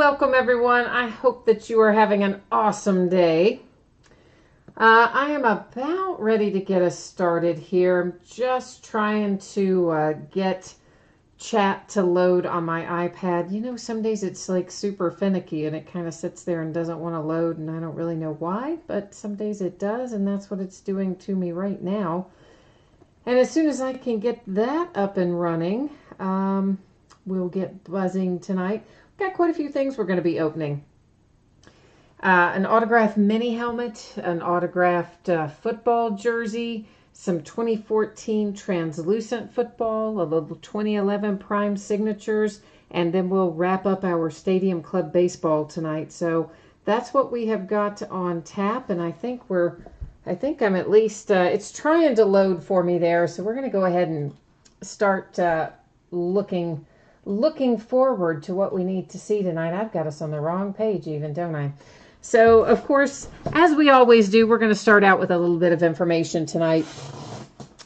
Welcome everyone. I hope that you are having an awesome day. I am about ready to get us started here. I'm just trying to get chat to load on my iPad. You know, some days it's like super finicky and it kind of sits there and doesn't want to load, and I don't really know why, but some days it does, and that's what it's doing to me right now. And as soon as I can get that up and running, we'll get buzzing tonight. We've got quite a few things we're going to be opening. An autographed mini helmet, an autographed football jersey, some 2014 translucent football, a little 2011 prime signatures, and then we'll wrap up our Stadium Club baseball tonight. So that's what we have got on tap, and I think I'm at least, it's trying to load for me there, so we're going to go ahead and start looking forward to what we need to see tonight. I've got us on the wrong page even, don't I? So, of course, as we always do, we're going to start out with a little bit of information tonight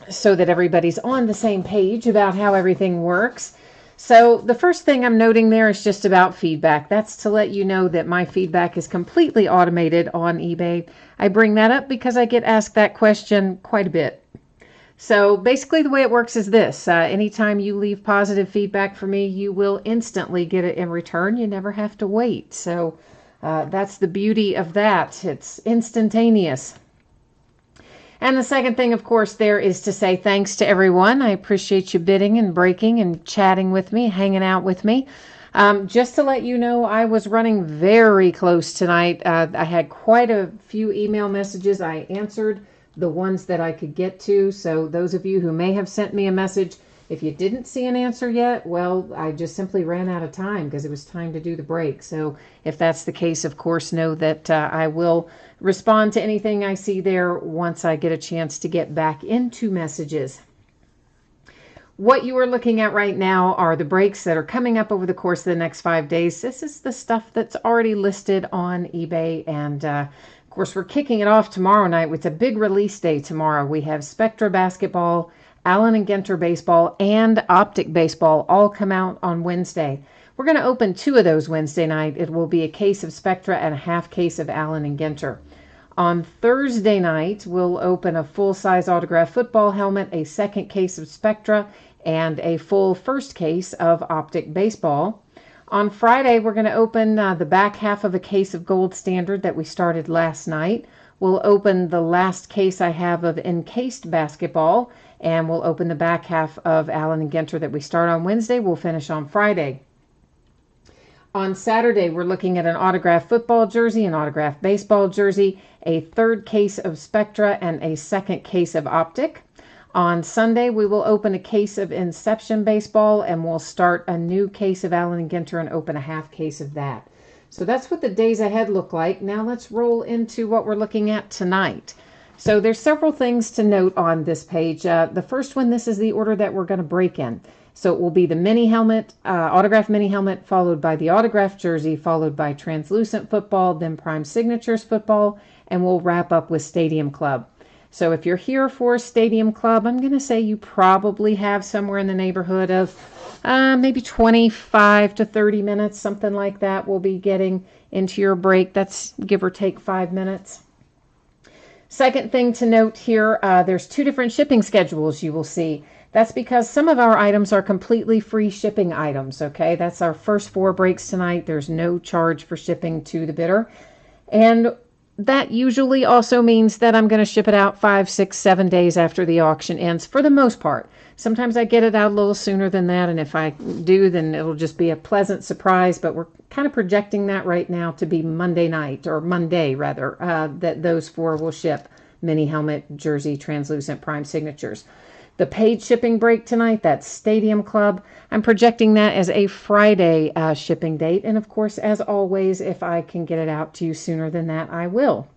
so that everybody's on the same page about how everything works. So the first thing I'm noting there is just about feedback. That's to let you know that my feedback is completely automated on eBay. I bring that up because I get asked that question quite a bit. So basically the way it works is this. Anytime you leave positive feedback for me, you will instantly get it in return. You never have to wait. So that's the beauty of that. It's instantaneous. And the second thing, of course, there is to say thanks to everyone. I appreciate you bidding and breaking and chatting with me, hanging out with me. Just to let you know, I was running very close tonight. I had quite a few email messages. I answered the ones that I could get to. So those of you who may have sent me a message, if you didn't see an answer yet, well, I just simply ran out of time because it was time to do the break. So if that's the case, of course, know that I will respond to anything I see there once I get a chance to get back into messages. What you are looking at right now are the breaks that are coming up over the course of the next 5 days. This is the stuff that's already listed on eBay, and of course, we're kicking it off tomorrow night. It's a big release day tomorrow. We have Spectra basketball, Allen and Ginter baseball, and Optic baseball all come out on Wednesday. We're going to open 2 of those Wednesday night. It will be a case of Spectra and a half case of Allen and Ginter. On Thursday night, we'll open a full-size autographed football helmet, a second case of Spectra, and a full first case of Optic baseball. On Friday, we're going to open the back half of a case of Gold Standard that we started last night. We'll open the last case I have of encased basketball, and we'll open the back half of Allen and Ginter that we start on Wednesday. We'll finish on Friday. On Saturday, we're looking at an autographed football jersey, an autographed baseball jersey, a third case of Spectra, and a second case of Optic. On Sunday, we will open a case of Inception baseball, and we'll start a new case of Allen and Ginter and open a half case of that. So that's what the days ahead look like. Now let's roll into what we're looking at tonight. So there's several things to note on this page. The first one, this is the order that we're going to break in. So it will be the mini helmet, autographed mini helmet, followed by the autographed jersey, followed by translucent football, then prime signatures football, and we'll wrap up with Stadium Club. So if you're here for Stadium Club, I'm going to say you probably have somewhere in the neighborhood of maybe 25 to 30 minutes, something like that. We'll be getting into your break. That's give or take 5 minutes. Second thing to note here, there's 2 different shipping schedules you will see. That's because some of our items are completely free shipping items, okay? That's our first 4 breaks tonight. There's no charge for shipping to the bidder. And that usually also means that I'm going to ship it out 5, 6, 7 days after the auction ends for the most part. Sometimes I get it out a little sooner than that, and if I do, then it'll just be a pleasant surprise, but we're kind of projecting that right now to be Monday night, or Monday rather, that those 4 will ship: mini helmet, jersey, translucent, prime signatures. The paid shipping break tonight, that's Stadium Club. I'm projecting that as a Friday shipping date. And of course, as always, if I can get it out to you sooner than that, I will.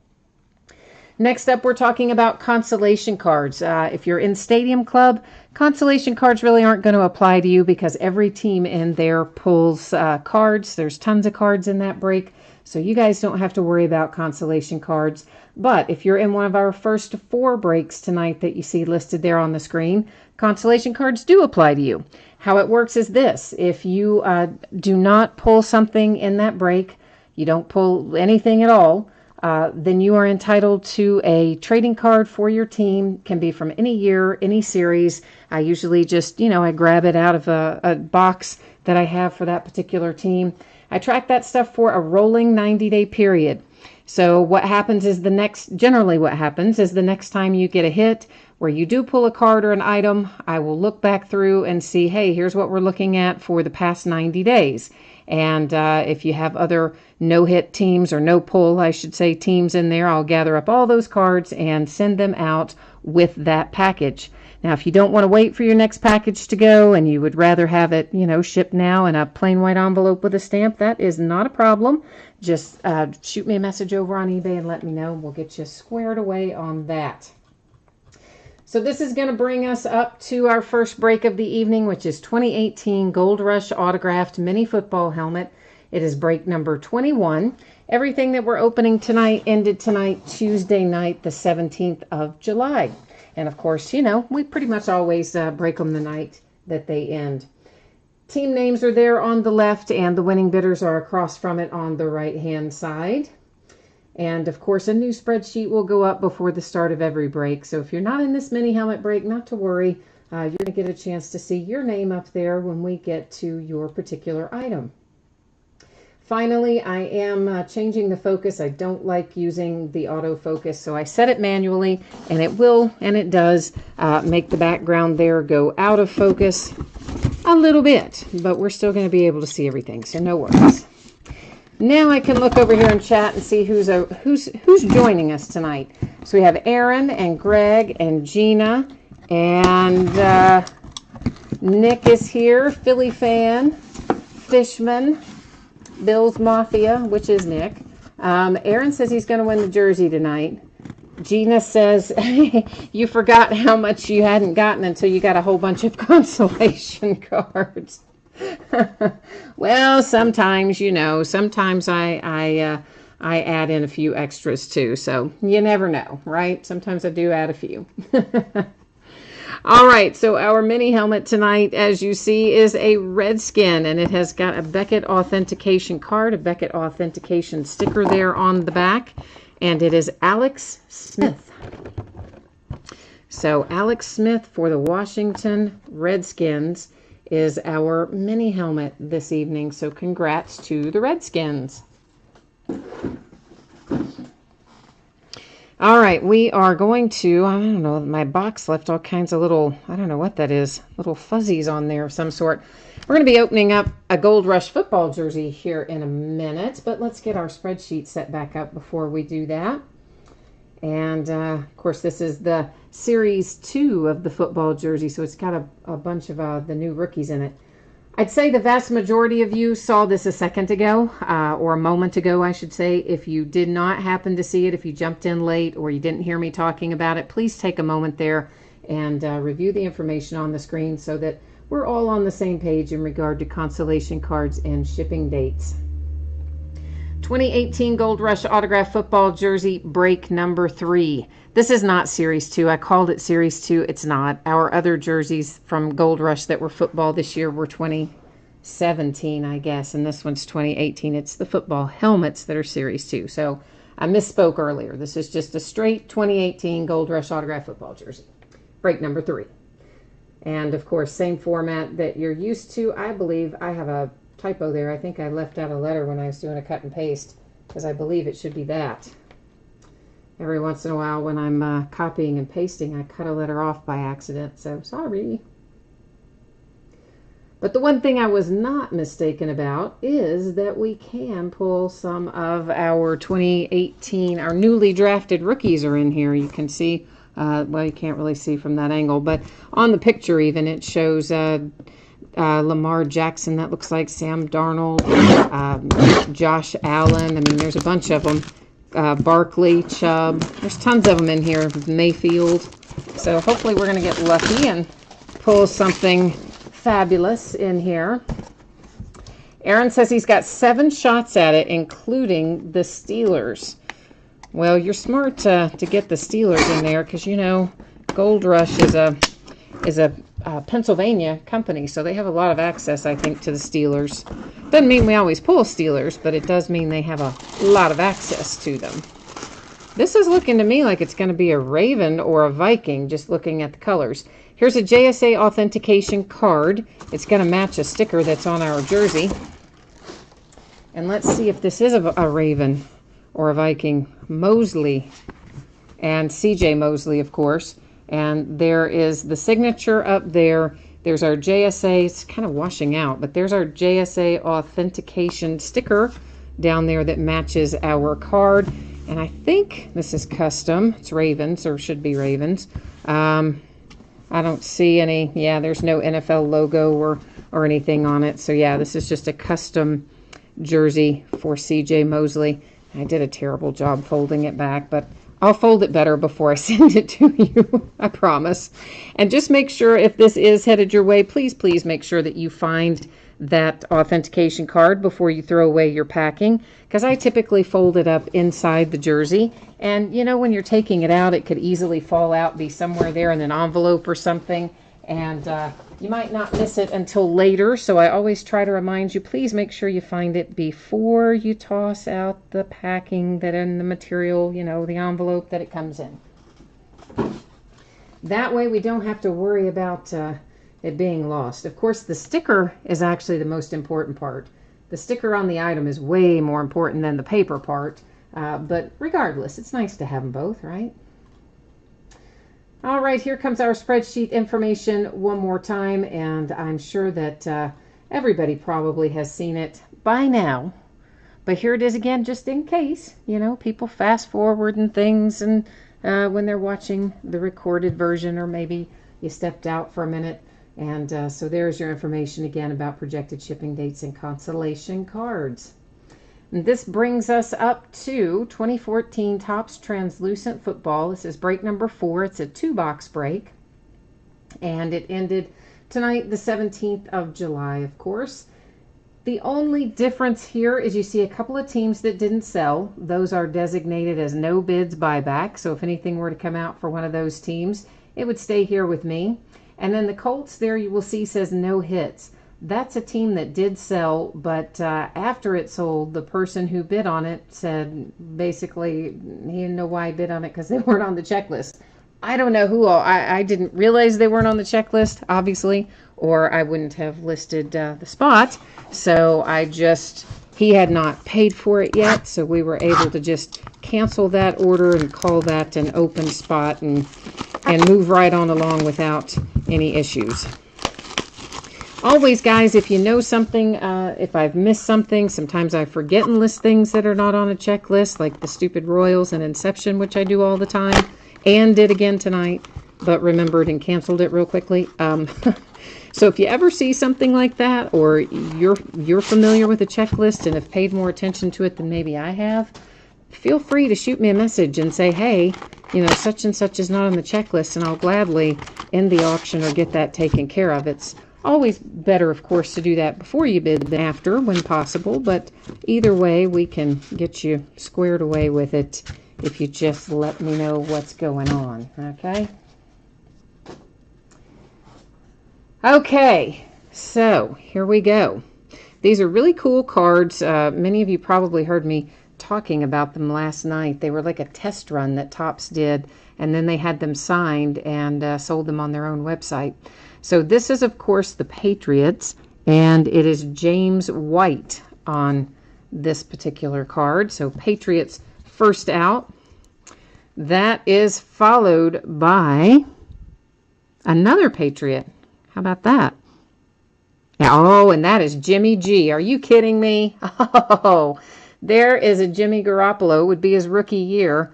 Next up, we're talking about consolation cards. If you're in Stadium Club, consolation cards really aren't going to apply to you because every team in there pulls cards. There's tons of cards in that break. So you guys don't have to worry about consolation cards. But if you're in one of our first 4 breaks tonight that you see listed there on the screen, consolation cards do apply to you. How it works is this. If you do not pull something in that break, you don't pull anything at all, then you are entitled to a trading card for your team. Can be from any year, any series. I usually just, I grab it out of a box that I have for that particular team. I track that stuff for a rolling 90-day period. So what happens is generally what happens is the next time you get a hit where you do pull a card or an item, I will look back through and see, hey, here's what we're looking at for the past 90 days. And if you have other no-hit teams, or no pull, I should say, teams in there, I'll gather up all those cards and send them out with that package. Now, if you don't want to wait for your next package to go and you would rather have it, shipped now in a plain white envelope with a stamp, that is not a problem. Just shoot me a message over on eBay and let me know. We'll get you squared away on that. So this is going to bring us up to our first break of the evening, which is 2018 Gold Rush Autographed Mini Football Helmet. It is break number 21. Everything that we're opening tonight ended tonight, Tuesday night, the 17th of July. And of course, we pretty much always break them the night that they end. Team names are there on the left, and the winning bidders are across from it on the right-hand side. And of course, a new spreadsheet will go up before the start of every break. So if you're not in this mini helmet break, not to worry. You're going to get a chance to see your name up there when we get to your particular item. Finally, I am changing the focus. I don't like using the autofocus, so I set it manually, and it does make the background there go out of focus a little bit, but we're still going to be able to see everything, so no worries. Now I can look over here in chat and see who's joining us tonight. So we have Aaron and Greg and Gina, and Nick is here, Philly fan, Fishman, Bill's Mafia, which is Nick. Aaron says he's going to win the jersey tonight. Gina says you forgot how much you hadn't gotten until you got a whole bunch of consolation cards. Well, sometimes, sometimes I add in a few extras too. So you never know, right? Sometimes I do add a few. All right, so our mini helmet tonight, as you see, is a Redskin, and it has got a Beckett authentication card, a Beckett authentication sticker there on the back, and it is Alex Smith. So Alex Smith for the Washington Redskins is our mini helmet this evening, so congrats to the Redskins. All right, we are going to, I don't know, my box left all kinds of little, I don't know what that is, little fuzzies on there of some sort. We're going to be opening up a Gold Rush football jersey here in a minute, but let's get our spreadsheet set back up before we do that. And, of course, this is the Series 2 of the football jersey, so it's got a bunch of the new rookies in it. I'd say the vast majority of you saw this a second ago, or a moment ago, I should say. If you did not happen to see it, if you jumped in late or you didn't hear me talking about it, please take a moment there and review the information on the screen so that we're all on the same page in regard to consolation cards and shipping dates. 2018 Gold Rush Autograph Football Jersey, break number 3. This is not Series 2. I called it Series 2. It's not. Our other jerseys from Gold Rush that were football this year were 2017, I guess, and this one's 2018. It's the football helmets that are Series 2. So I misspoke earlier. This is just a straight 2018 Gold Rush Autograph Football Jersey, break number 3. And, of course, same format that you're used to. I believe I have a typo there. I think I left out a letter when I was doing a cut and paste, because I believe it should be that. Every once in a while when I'm copying and pasting, I cut a letter off by accident, so sorry. But the one thing I was not mistaken about is that we can pull some of our 2018, our newly drafted rookies are in here. You can see, well, you can't really see from that angle, but on the picture even, it shows Lamar Jackson, that looks like Sam Darnold, Josh Allen. I mean, there's a bunch of them. Barkley, Chubb. There's tons of them in here. Mayfield. So hopefully we're going to get lucky and pull something fabulous in here. Aaron says he's got 7 shots at it, including the Steelers. Well, you're smart to get the Steelers in there because, you know, Gold Rush is a Pennsylvania company, so they have a lot of access, I think, to the Steelers. Doesn't mean we always pull Steelers, but it does mean they have a lot of access to them. This is looking to me like it's going to be a Raven or a Viking, just looking at the colors. Here's a JSA authentication card. It's going to match a sticker that's on our jersey. And let's see if this is a Raven or a Viking. Mosley and CJ Mosley, of course. And there is the signature up there. There's our JSA. It's kind of washing out, but there's our JSA authentication sticker down there that matches our card. And I think this is custom. It's Ravens, or should be Ravens. I don't see any. Yeah, there's no NFL logo or anything on it. So yeah, this is just a custom jersey for CJ Mosley. I did a terrible job folding it back, but I'll fold it better before I send it to you, I promise. And just make sure, if this is headed your way, please make sure that you find that authentication card before you throw away your packing, because I typically fold it up inside the jersey. And, you know, when you're taking it out, it could easily fall out, be somewhere there in an envelope or something, and you might not miss it until later. So I always try to remind you, please make sure you find it before you toss out the packing that in the material, you know, the envelope that it comes in. That way we don't have to worry about it being lost. Of course, the sticker is actually the most important part. The sticker on the item is way more important than the paper part, but regardless, it's nice to have them both, right? All right, here comes our spreadsheet information one more time, and I'm sure that everybody probably has seen it by now. But here it is again, just in case, you know, people fast forward and things, and when they're watching the recorded version, or maybe you stepped out for a minute. And so there's your information again about projected shipping dates and consolation cards. And this brings us up to 2014 Topps Translucent Football. This is break number 4. It's a 2-box break. And it ended tonight, the 17th of July, of course. The only difference here is you see a couple of teams that didn't sell. Those are designated as no bids buyback. So if anything were to come out for one of those teams, it would stay here with me. And then the Colts there, you will see, says no hits. That's a team that did sell, but after it sold, the person who bid on it said basically he didn't know why he bid on it because they weren't on the checklist. I don't know who all. I didn't realize they weren't on the checklist, obviously, or I wouldn't have listed the spot. So he had not paid for it yet, so we were able to just cancel that order and call that an open spot and move right on along without any issues. Always, guys, if you know something, if I've missed something, sometimes I forget and list things that are not on a checklist, like the stupid Royals and Inception, which I do all the time, and did again tonight, but remembered and canceled it real quickly. So if you ever see something like that, or you're familiar with a checklist and have paid more attention to it than maybe I have, feel free to shoot me a message and say, hey, you know, such and such is not on the checklist, and I'll gladly end the auction or get that taken care of. It's always better, of course, to do that before you bid than after when possible, but either way, we can get you squared away with it if you just let me know what's going on, okay? Okay, so here we go. These are really cool cards. Many of you probably heard me talking about them last night. They were like a test run that Topps did, and then they had them signed and sold them on their own website. So this is, of course, the Patriots, and it is James White on this particular card. So Patriots first out. That is followed by another Patriot. How about that? Oh, and that is Jimmy G. Are you kidding me? Oh, there is a Jimmy Garoppolo, would be his rookie year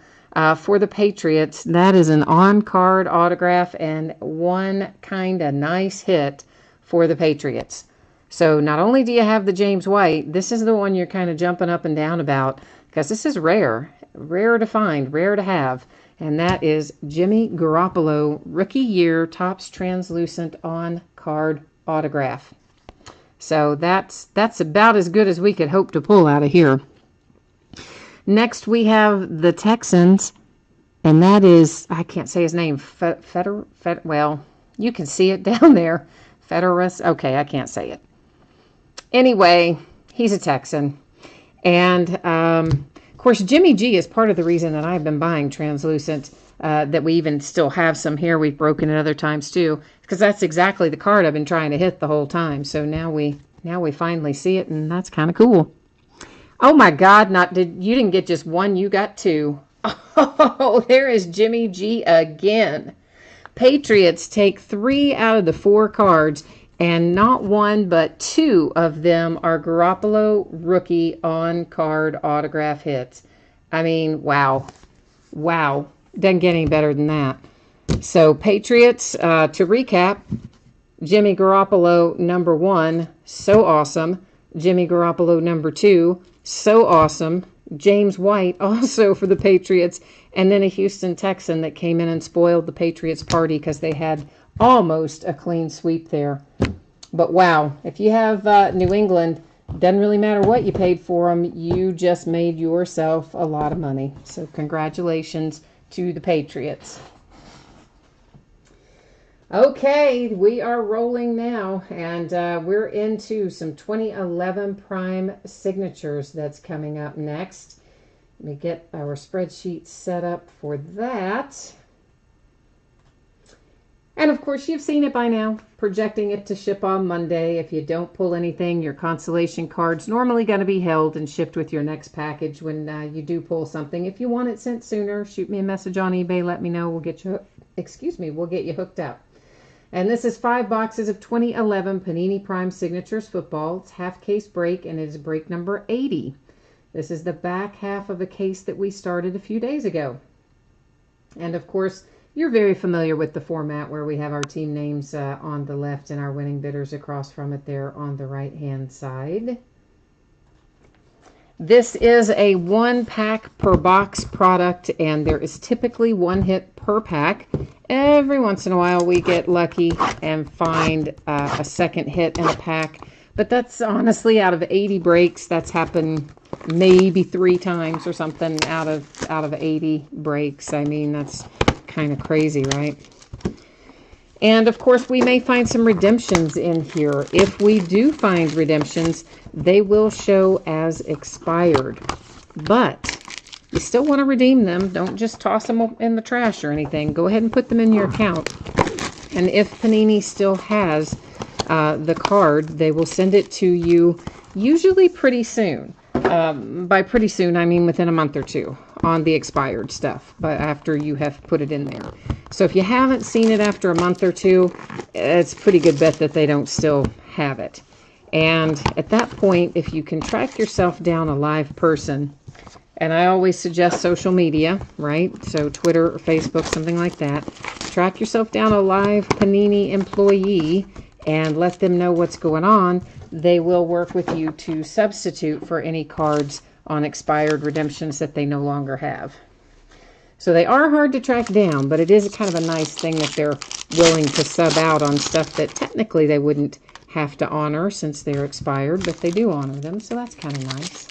for the Patriots. That is an on-card autograph and one kind of nice hit for the Patriots. So not only do you have the James White, this is the one you're kind of jumping up and down about because this is rare to find, rare to have. And that is Jimmy Garoppolo, rookie year, Topps Translucent on-card autograph. So that's about as good as we could hope to pull out of here. Next, we have the Texans, and that is, I can't say his name, well, you can see it down there. Federus, okay, I can't say it. Anyway, he's a Texan. And, of course, Jimmy G is part of the reason that I've been buying translucent, that we even still have some here. We've broken it other times, too, because that's exactly the card I've been trying to hit the whole time. So now we finally see it, and that's kind of cool. Oh my God, you didn't get just one, you got two. Oh, there is Jimmy G again. Patriots take 3 out of the 4 cards, and not one but 2 of them are Garoppolo rookie on-card autograph hits. I mean, wow. Wow. Doesn't get any better than that. So, Patriots, to recap, Jimmy Garoppolo, number 1, so awesome. Jimmy Garoppolo, number 2, so awesome. James White, also for the Patriots. And then a Houston Texan that came in and spoiled the Patriots party because they had almost a clean sweep there. But wow, if you have New England, doesn't really matter what you paid for them. You just made yourself a lot of money. So congratulations to the Patriots. Okay, we are rolling now, and we're into some 2011 Prime signatures that's coming up next. Let me get our spreadsheet set up for that. And of course, you've seen it by now, projecting it to ship on Monday. If you don't pull anything, your consolation card's normally going to be held and shipped with your next package when you do pull something. If you want it sent sooner, shoot me a message on eBay, let me know. We'll get you, we'll get you hooked up. And this is 5 boxes of 2011 Panini Prime Signatures football. It's half case break, and it is break number 80. This is the back half of a case that we started a few days ago. And of course, you're very familiar with the format where we have our team names on the left and our winning bidders across from it there on the right-hand side. This is a 1-pack per box product, and there is typically 1 hit per pack. Every once in a while we get lucky and find a second hit in a pack, but that's honestly out of 80 breaks. That's happened maybe 3 times or something out of 80 breaks. I mean, that's kind of crazy, right? And of course, we may find some redemptions in here. If we do find redemptions, they will show as expired. But you still want to redeem them. Don't just toss them in the trash or anything. Go ahead and put them in your account. And if Panini still has the card, they will send it to you usually pretty soon. By pretty soon, I mean within a month or 2 on the expired stuff, but after you have put it in there. So if you haven't seen it after a month or 2, it's a pretty good bet that they don't still have it. And at that point, if you can track yourself down a live person, and I always suggest social media, right? So Twitter or Facebook, something like that. Track yourself down a live Panini employee and let them know what's going on. They will work with you to substitute for any cards on expired redemptions that they no longer have. So they are hard to track down, but it is kind of a nice thing that they're willing to sub out on stuff that technically they wouldn't have to honor since they're expired, but they do honor them, so that's kind of nice.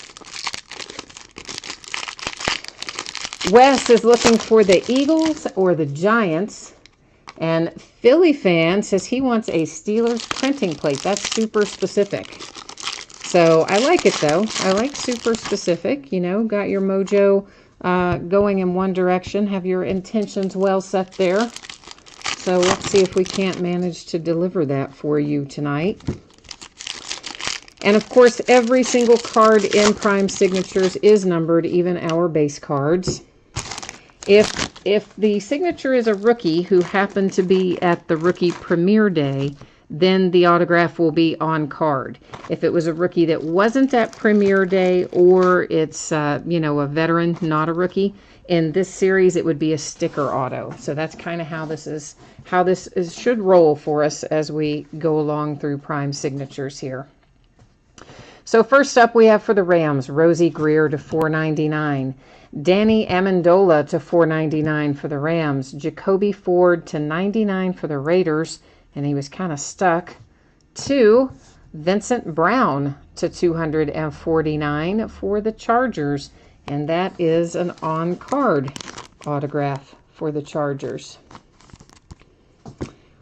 Wes is looking for the Eagles or the Giants. And Philly fan says he wants a Steelers printing plate. That's super specific. So I like it, though. I like super specific. You know, got your mojo going in one direction. Have your intentions well set there. So let's see if we can't manage to deliver that for you tonight. And, of course, every single card in Prime Signatures is numbered, even our base cards. If the signature is a rookie who happened to be at the rookie premiere day, then the autograph will be on card. If it was a rookie that wasn't at premiere day, or it's you know, a veteran, not a rookie, in this series it would be a sticker auto. So that's kind of how this should roll for us as we go along through Prime Signatures here. So first up we have for the Rams, Rosie Greer to $4.99. Danny Amendola to $4.99 for the Rams. Jacoby Ford to $99 for the Raiders, and he was kind of stuck. To Vincent Brown to 249 for the Chargers. And that is an on-card autograph for the Chargers.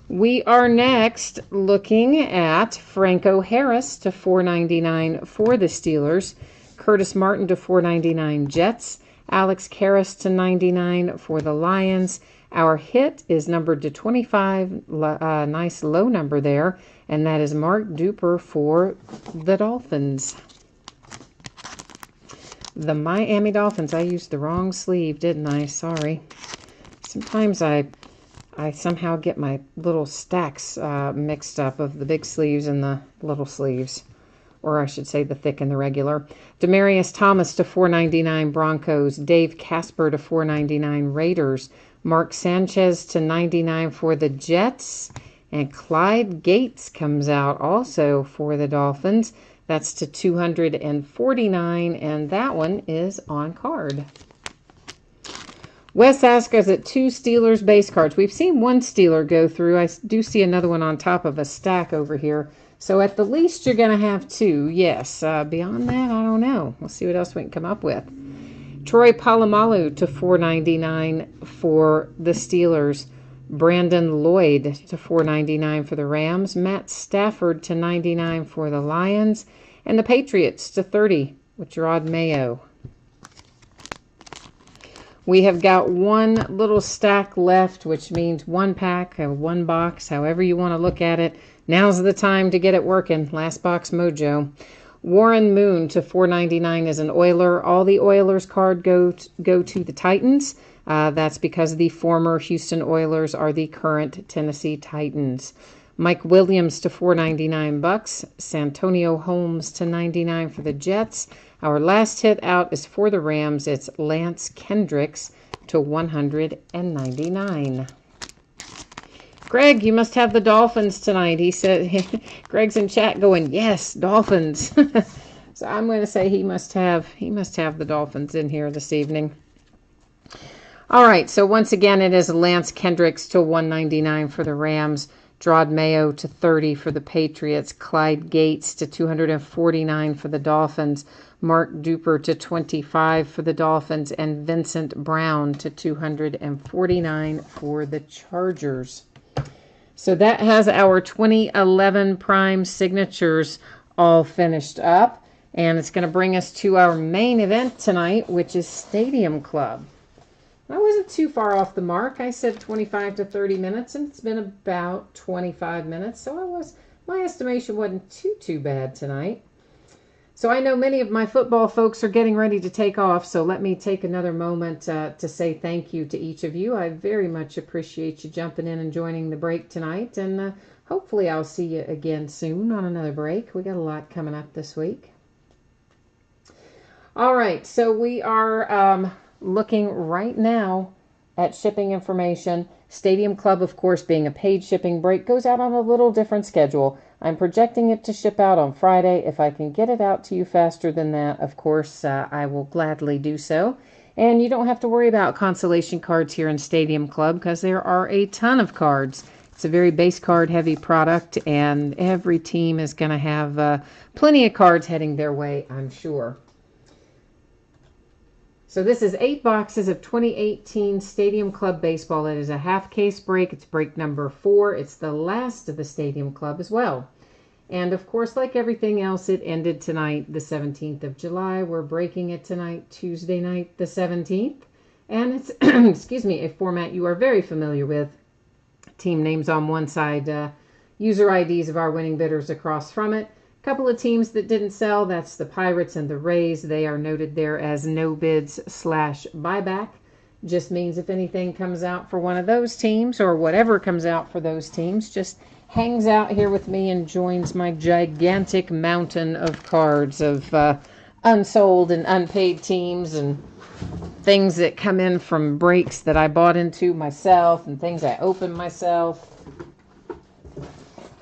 We are next looking at Franco Harris to 499 for the Steelers. Curtis Martin to 499 Jets. Alex Karras to 99 for the Lions. Our hit is numbered to 25, nice low number there, and that is Mark Duper for the Dolphins. The Miami Dolphins. I used the wrong sleeve, didn't I? Sorry. Sometimes I somehow get my little stacks mixed up of the big sleeves and the little sleeves. Or I should say the thick and the regular. Demaryius Thomas to 499 Broncos. Dave Casper to 499 Raiders. Mark Sanchez to 99 for the Jets. And Clyde Gates comes out also for the Dolphins. That's to 249, and that one is on card. Wes asked us at 2 Steelers base cards. We've seen one Steeler go through. I do see another one on top of a stack over here. So at the least, you're going to have 2. Yes. Beyond that, I don't know. We'll see what else we can come up with. Troy Polamalu to 499 for the Steelers. Brandon Lloyd to 499 for the Rams. Matt Stafford to 99 for the Lions. And the Patriots to 30 with Gerard Mayo. We have got one little stack left, which means one pack, one box, however you want to look at it. Now's the time to get it working. Last box mojo. Warren Moon to 499 is an Oiler. All the Oilers card go to the Titans. That's because the former Houston Oilers are the current Tennessee Titans. Mike Williams to 499 bucks. Santonio Holmes to 99 for the Jets. Our last hit out is for the Rams. It's Lance Kendricks to 199. Greg, you must have the Dolphins tonight. He said, Greg's in chat going, yes, Dolphins. So I'm going to say he must have the Dolphins in here this evening. All right, so once again, it is Lance Kendricks to 199 for the Rams. Gerard Mayo to 30 for the Patriots. Clyde Gates to 249 for the Dolphins. Mark Duper to 25 for the Dolphins. And Vincent Brown to 249 for the Chargers. So that has our 2011 Prime signatures all finished up. And it's going to bring us to our main event tonight, which is Stadium Club. I wasn't too far off the mark. I said 25 to 30 minutes, and it's been about 25 minutes. So my estimation wasn't too bad tonight. So I know many of my football folks are getting ready to take off, so let me take another moment to say thank you to each of you. I very much appreciate you jumping in and joining the break tonight, and hopefully I'll see you again soon on another break. We got a lot coming up this week. All right, so we are looking right now at shipping information. Stadium Club, of course, being a paid shipping break, goes out on a little different schedule. I'm projecting it to ship out on Friday. If I can get it out to you faster than that, of course, I will gladly do so. And you don't have to worry about consolation cards here in Stadium Club because there are a ton of cards. It's a very base card heavy product, and every team is going to have plenty of cards heading their way, I'm sure. So this is 8 boxes of 2018 Stadium Club Baseball. It is a half case break. It's break number 4. It's the last of the Stadium Club as well. And of course, like everything else, it ended tonight, the 17th of July. We're breaking it tonight, Tuesday night, the 17th. And it's, excuse me, a format you are very familiar with. Team names on one side, user IDs of our winning bidders across from it. Couple of teams that didn't sell, that's the Pirates and the Rays. They are noted there as no bids / buyback. Just means if anything comes out for one of those teams or whatever comes out for those teams, just hangs out here with me and joins my gigantic mountain of cards of unsold and unpaid teams and things that come in from breaks that I bought into myself and things I opened myself.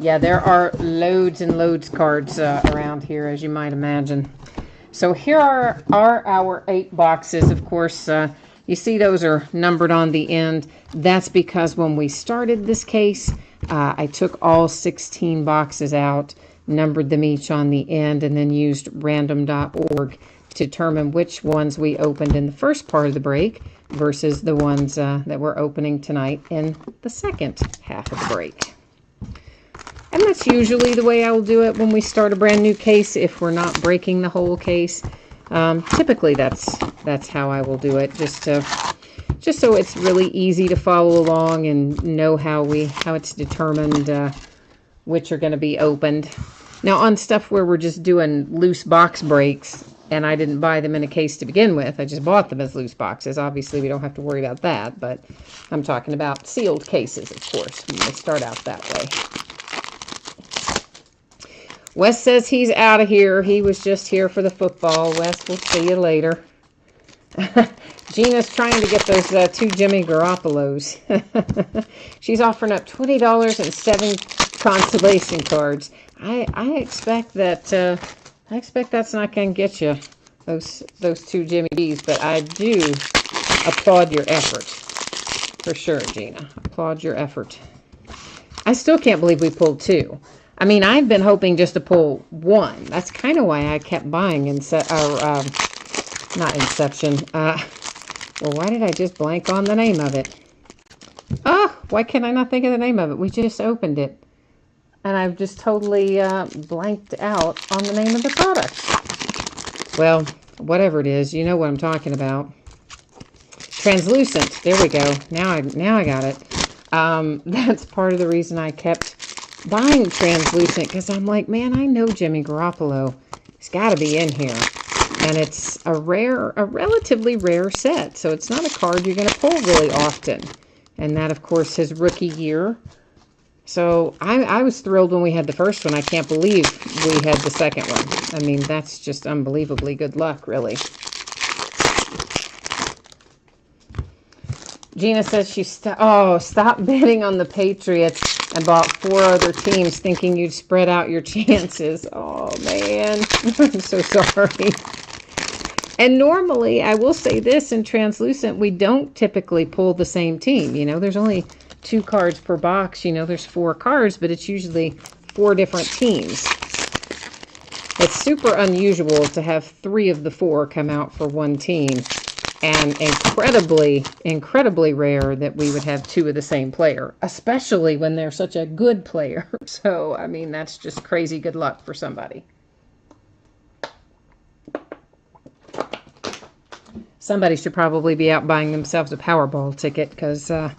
Yeah, there are loads and loads cards around here, as you might imagine. So here are our 8 boxes. Of course, you see those are numbered on the end. That's because when we started this case, I took all 16 boxes out. numbered them each on the end, and then used random.org to determine which ones we opened in the first part of the break versus the ones that we're opening tonight in the second half of the break. And that's usually the way I will do it when we start a brand new case if we're not breaking the whole case. Typically that's how I will do it, just so it's really easy to follow along and know how it's determined which are going to be opened. Now on stuff where we're just doing loose box breaks, and I didn't buy them in a case to begin with, I just bought them as loose boxes. Obviously we don't have to worry about that, but I'm talking about sealed cases, of course, when they start out that way. Wes says he's out of here. He was just here for the football. Wes, we'll see you later. Gina's trying to get those 2 Jimmy Garoppolos. She's offering up $20 and 7 consolation cards. I expect that's not going to get you those 2 Jimmy B's, but I do applaud your effort. For sure, Gina. Applaud your effort. I still can't believe we pulled 2. I mean, I've been hoping just to pull 1. That's kind of why I kept buying not Inception. Well, why did I just blank on the name of it? Why can I not think of the name of it? We just opened it. And I've just totally blanked out on the name of the product. Well, whatever it is, you know what I'm talking about. Translucent. There we go. Now I got it. That's part of the reason I kept buying translucent, because I'm like, man, I know Jimmy Garoppolo. He's got to be in here. And it's a relatively rare set, so it's not a card you're going to pull really often. And that, of course, his rookie year. So I was thrilled when we had the first one. I can't believe we had the second one. I mean, that's just unbelievably good luck, really. Gina says she stop betting on the Patriots and bought 4 other teams thinking you'd spread out your chances. Oh, man. I'm so sorry. And normally, I will say this, in Translucent, we don't typically pull the same team. You know, there's only 2 cards per box. You know, there's 4 cards, but it's usually 4 different teams. It's super unusual to have 3 of the 4 come out for 1 team. And incredibly rare that we would have 2 of the same player, especially when they're such a good player. So, I mean, that's just crazy good luck for somebody. Somebody should probably be out buying themselves a Powerball ticket, because the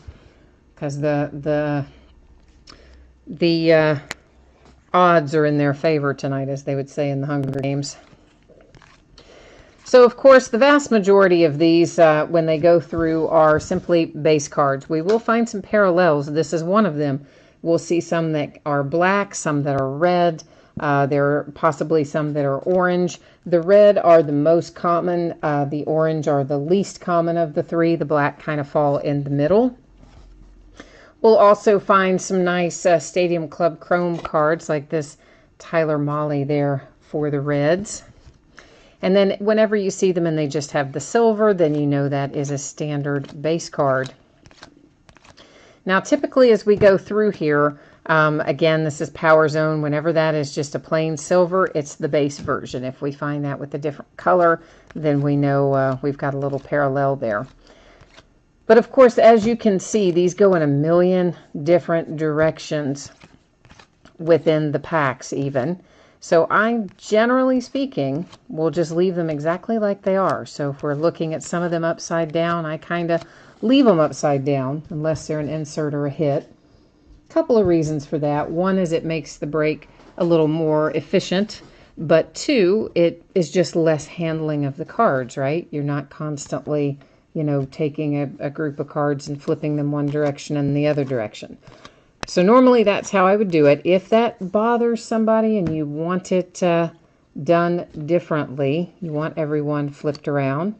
odds are in their favor tonight, as they would say in the Hunger Games. So, of course, the vast majority of these, when they go through, are simply base cards. We will find some parallels. This is one of them. We'll see some that are black, some that are red. There are possibly some that are orange. The red are the most common. The orange are the least common of the 3. The black kind of fall in the middle. We'll also find some nice Stadium Club Chrome cards, like this Tyler Molly there for the Reds. And then whenever you see them and they just have the silver, then you know that is a standard base card. Now, typically as we go through here, again, this is Power Zone. Whenever that is just a plain silver, it's the base version. If we find that with a different color, then we know we've got a little parallel there. But of course, as you can see, these go in a million different directions within the packs even. So I, generally speaking, will just leave them exactly like they are. So if we're looking at some of them upside down, I kind of leave them upside down unless they're an insert or a hit. A couple of reasons for that. One is it makes the break a little more efficient. But 2, it is just less handling of the cards, right? You're not constantly, you know, taking a group of cards and flipping them one direction and the other direction. So normally that's how I would do it. If that bothers somebody and you want it done differently, you want everyone flipped around,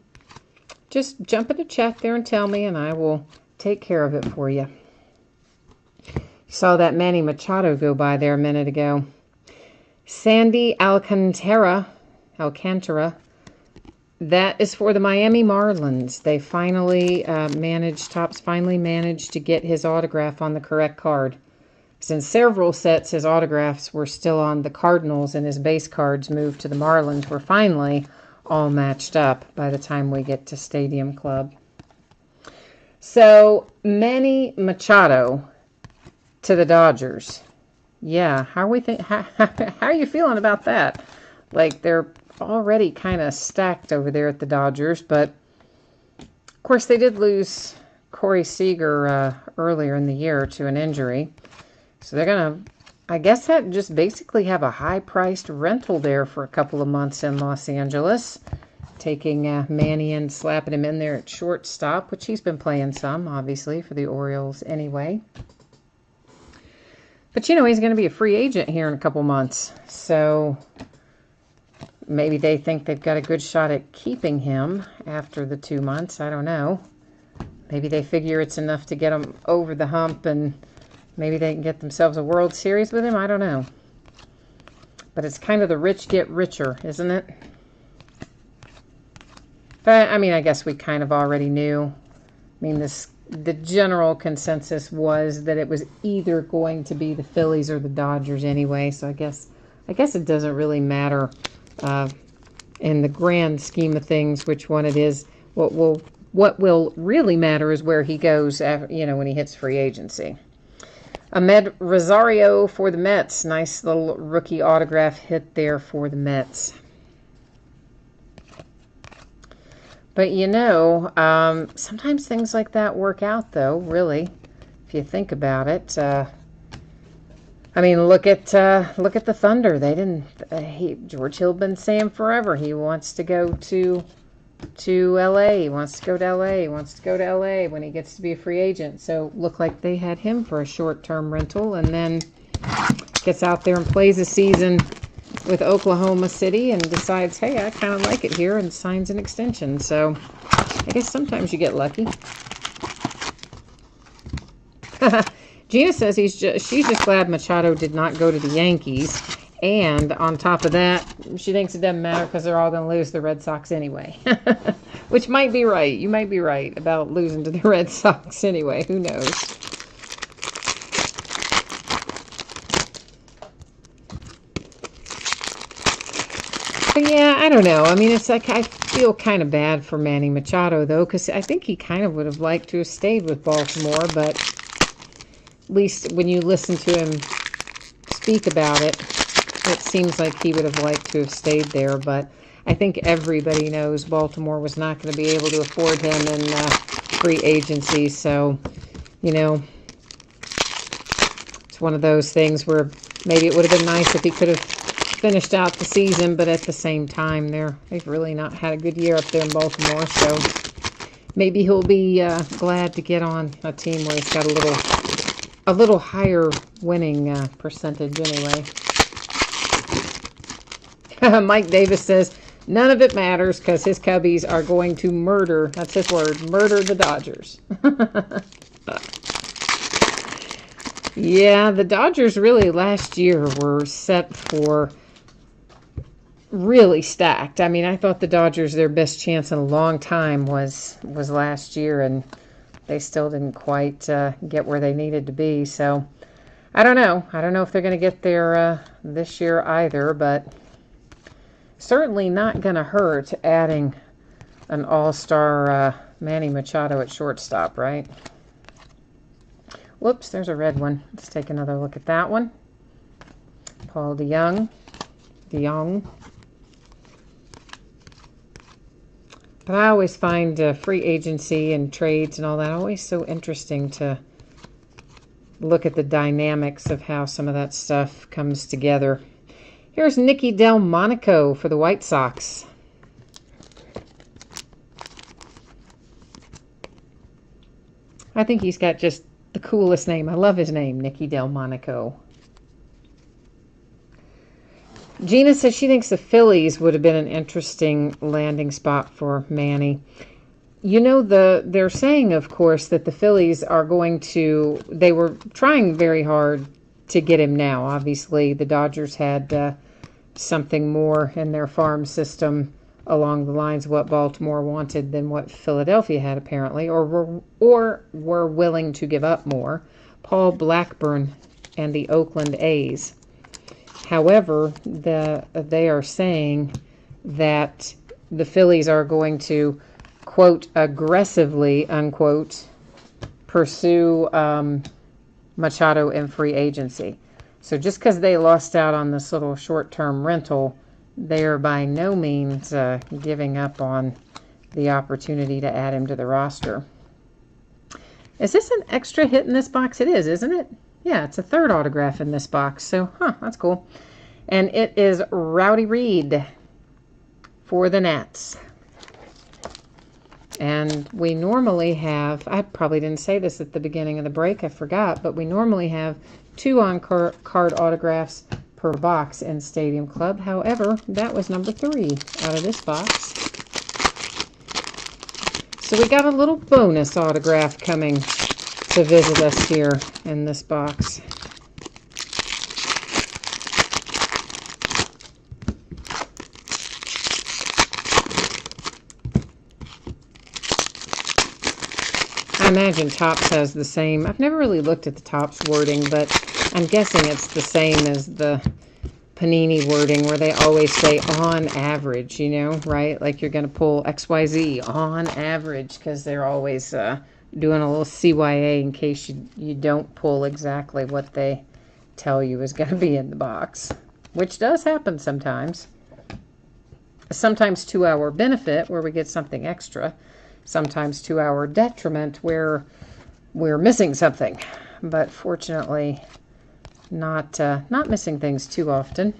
just jump in a chat there and tell me, and I will take care of it for you. You saw that Manny Machado go by there a minute ago. Sandy Alcantara, that is for the Miami Marlins. They finally Topps finally managed to get his autograph on the correct card. Since several sets, his autographs were still on the Cardinals and his base cards moved to the Marlins, were finally all matched up by the time we get to Stadium Club. So, Manny Machado to the Dodgers. Yeah, how are you feeling about that? Like, they're already kind of stacked over there at the Dodgers, but of course they did lose Corey Seager earlier in the year to an injury. So they're going to, I guess, that just basically have a high-priced rental there for a couple of months in Los Angeles. Taking Manny and slapping him in there at shortstop, which he's been playing some, obviously, for the Orioles anyway. But, you know, he's going to be a free agent here in a couple months. So maybe they think they've got a good shot at keeping him after the 2 months. I don't know. Maybe they figure it's enough to get him over the hump and maybe they can get themselves a World Series with him. I don't know. But it's kind of the rich get richer, isn't it? But, I mean, I guess we kind of already knew. I mean, the general consensus was that it was either going to be the Phillies or the Dodgers anyway. So I guess it doesn't really matter in the grand scheme of things which one it is. What will really matter is where he goes, you know, when he hits free agency. Ahmed Rosario for the Mets. Nice little rookie autograph hit there for the Mets. But, you know, sometimes things like that work out, though, really, if you think about it. I mean, look at the Thunder. They didn't. George Hill been saying forever he wants to go to L.A. He wants to go to L.A. He wants to go to L.A. when he gets to be a free agent. So, looked like they had him for a short-term rental, and then gets out there and plays a season with Oklahoma City and decides, hey, I kind of like it here, and signs an extension. So I guess sometimes you get lucky. Gina says she's just glad Machado did not go to the Yankees. And on top of that, she thinks it doesn't matter because they're all going to lose the Red Sox anyway. Which might be right. You might be right about losing to the Red Sox anyway. Who knows? Yeah, I don't know. I mean, it's like I feel kind of bad for Manny Machado, though, because I think he kind of would have liked to have stayed with Baltimore, but at least when you listen to him speak about it, it seems like he would have liked to have stayed there, but I think everybody knows Baltimore was not going to be able to afford him in free agency, so, you know, it's one of those things where maybe it would have been nice if he could have finished out the season, but at the same time, they've really not had a good year up there in Baltimore, so maybe he'll be glad to get on a team where he's got a little higher winning percentage anyway. Mike Davis says, none of it matters because his Cubbies are going to murder, that's his word, murder the Dodgers. Yeah, the Dodgers really last year were set for really stacked. I mean, I thought the Dodgers, their best chance in a long time was last year, and they still didn't quite get where they needed to be. So, I don't know. I don't know if they're going to get there this year either, but certainly not going to hurt adding an all-star Manny Machado at shortstop, right? Whoops, there's a red one. Let's take another look at that one. Paul DeYoung. But I always find free agency and trades and all that always so interesting to look at the dynamics of how some of that stuff comes together. Here's Nicky Delmonico for the White Sox. I think he's got just the coolest name. I love his name, Nicky Delmonico. Gina says she thinks the Phillies would have been an interesting landing spot for Manny. You know, they're saying, of course, that the Phillies are going to, they were trying very hard to get him now. Obviously, the Dodgers had something more in their farm system along the lines of what Baltimore wanted than what Philadelphia had, apparently, or were willing to give up more. Paul Blackburn and the Oakland A's. However, they are saying that the Phillies are going to, quote, aggressively, unquote, pursue Machado in free agency. So just because they lost out on this little short-term rental, they are by no means giving up on the opportunity to add him to the roster. Is this an extra hit in this box? It is, isn't it? Yeah, it's a third autograph in this box. So, that's cool. And it is Rowdy Reed for the Nats. And we normally have, I probably didn't say this at the beginning of the break, I forgot, but we normally have 2 on-card autographs per box in Stadium Club. However, that was number 3 out of this box. So we got a little bonus autograph coming to visit us here in this box. I imagine Topps has the same. I've never really looked at the Topps wording, but I'm guessing it's the same as the Panini wording, where they always say on average, you know, right? Like you're going to pull XYZ on average, because they're always doing a little CYA in case you don't pull exactly what they tell you is going to be in the box, which does happen sometimes. Sometimes to our benefit, where we get something extra. Sometimes to our detriment, where we're missing something. But fortunately, not missing things too often.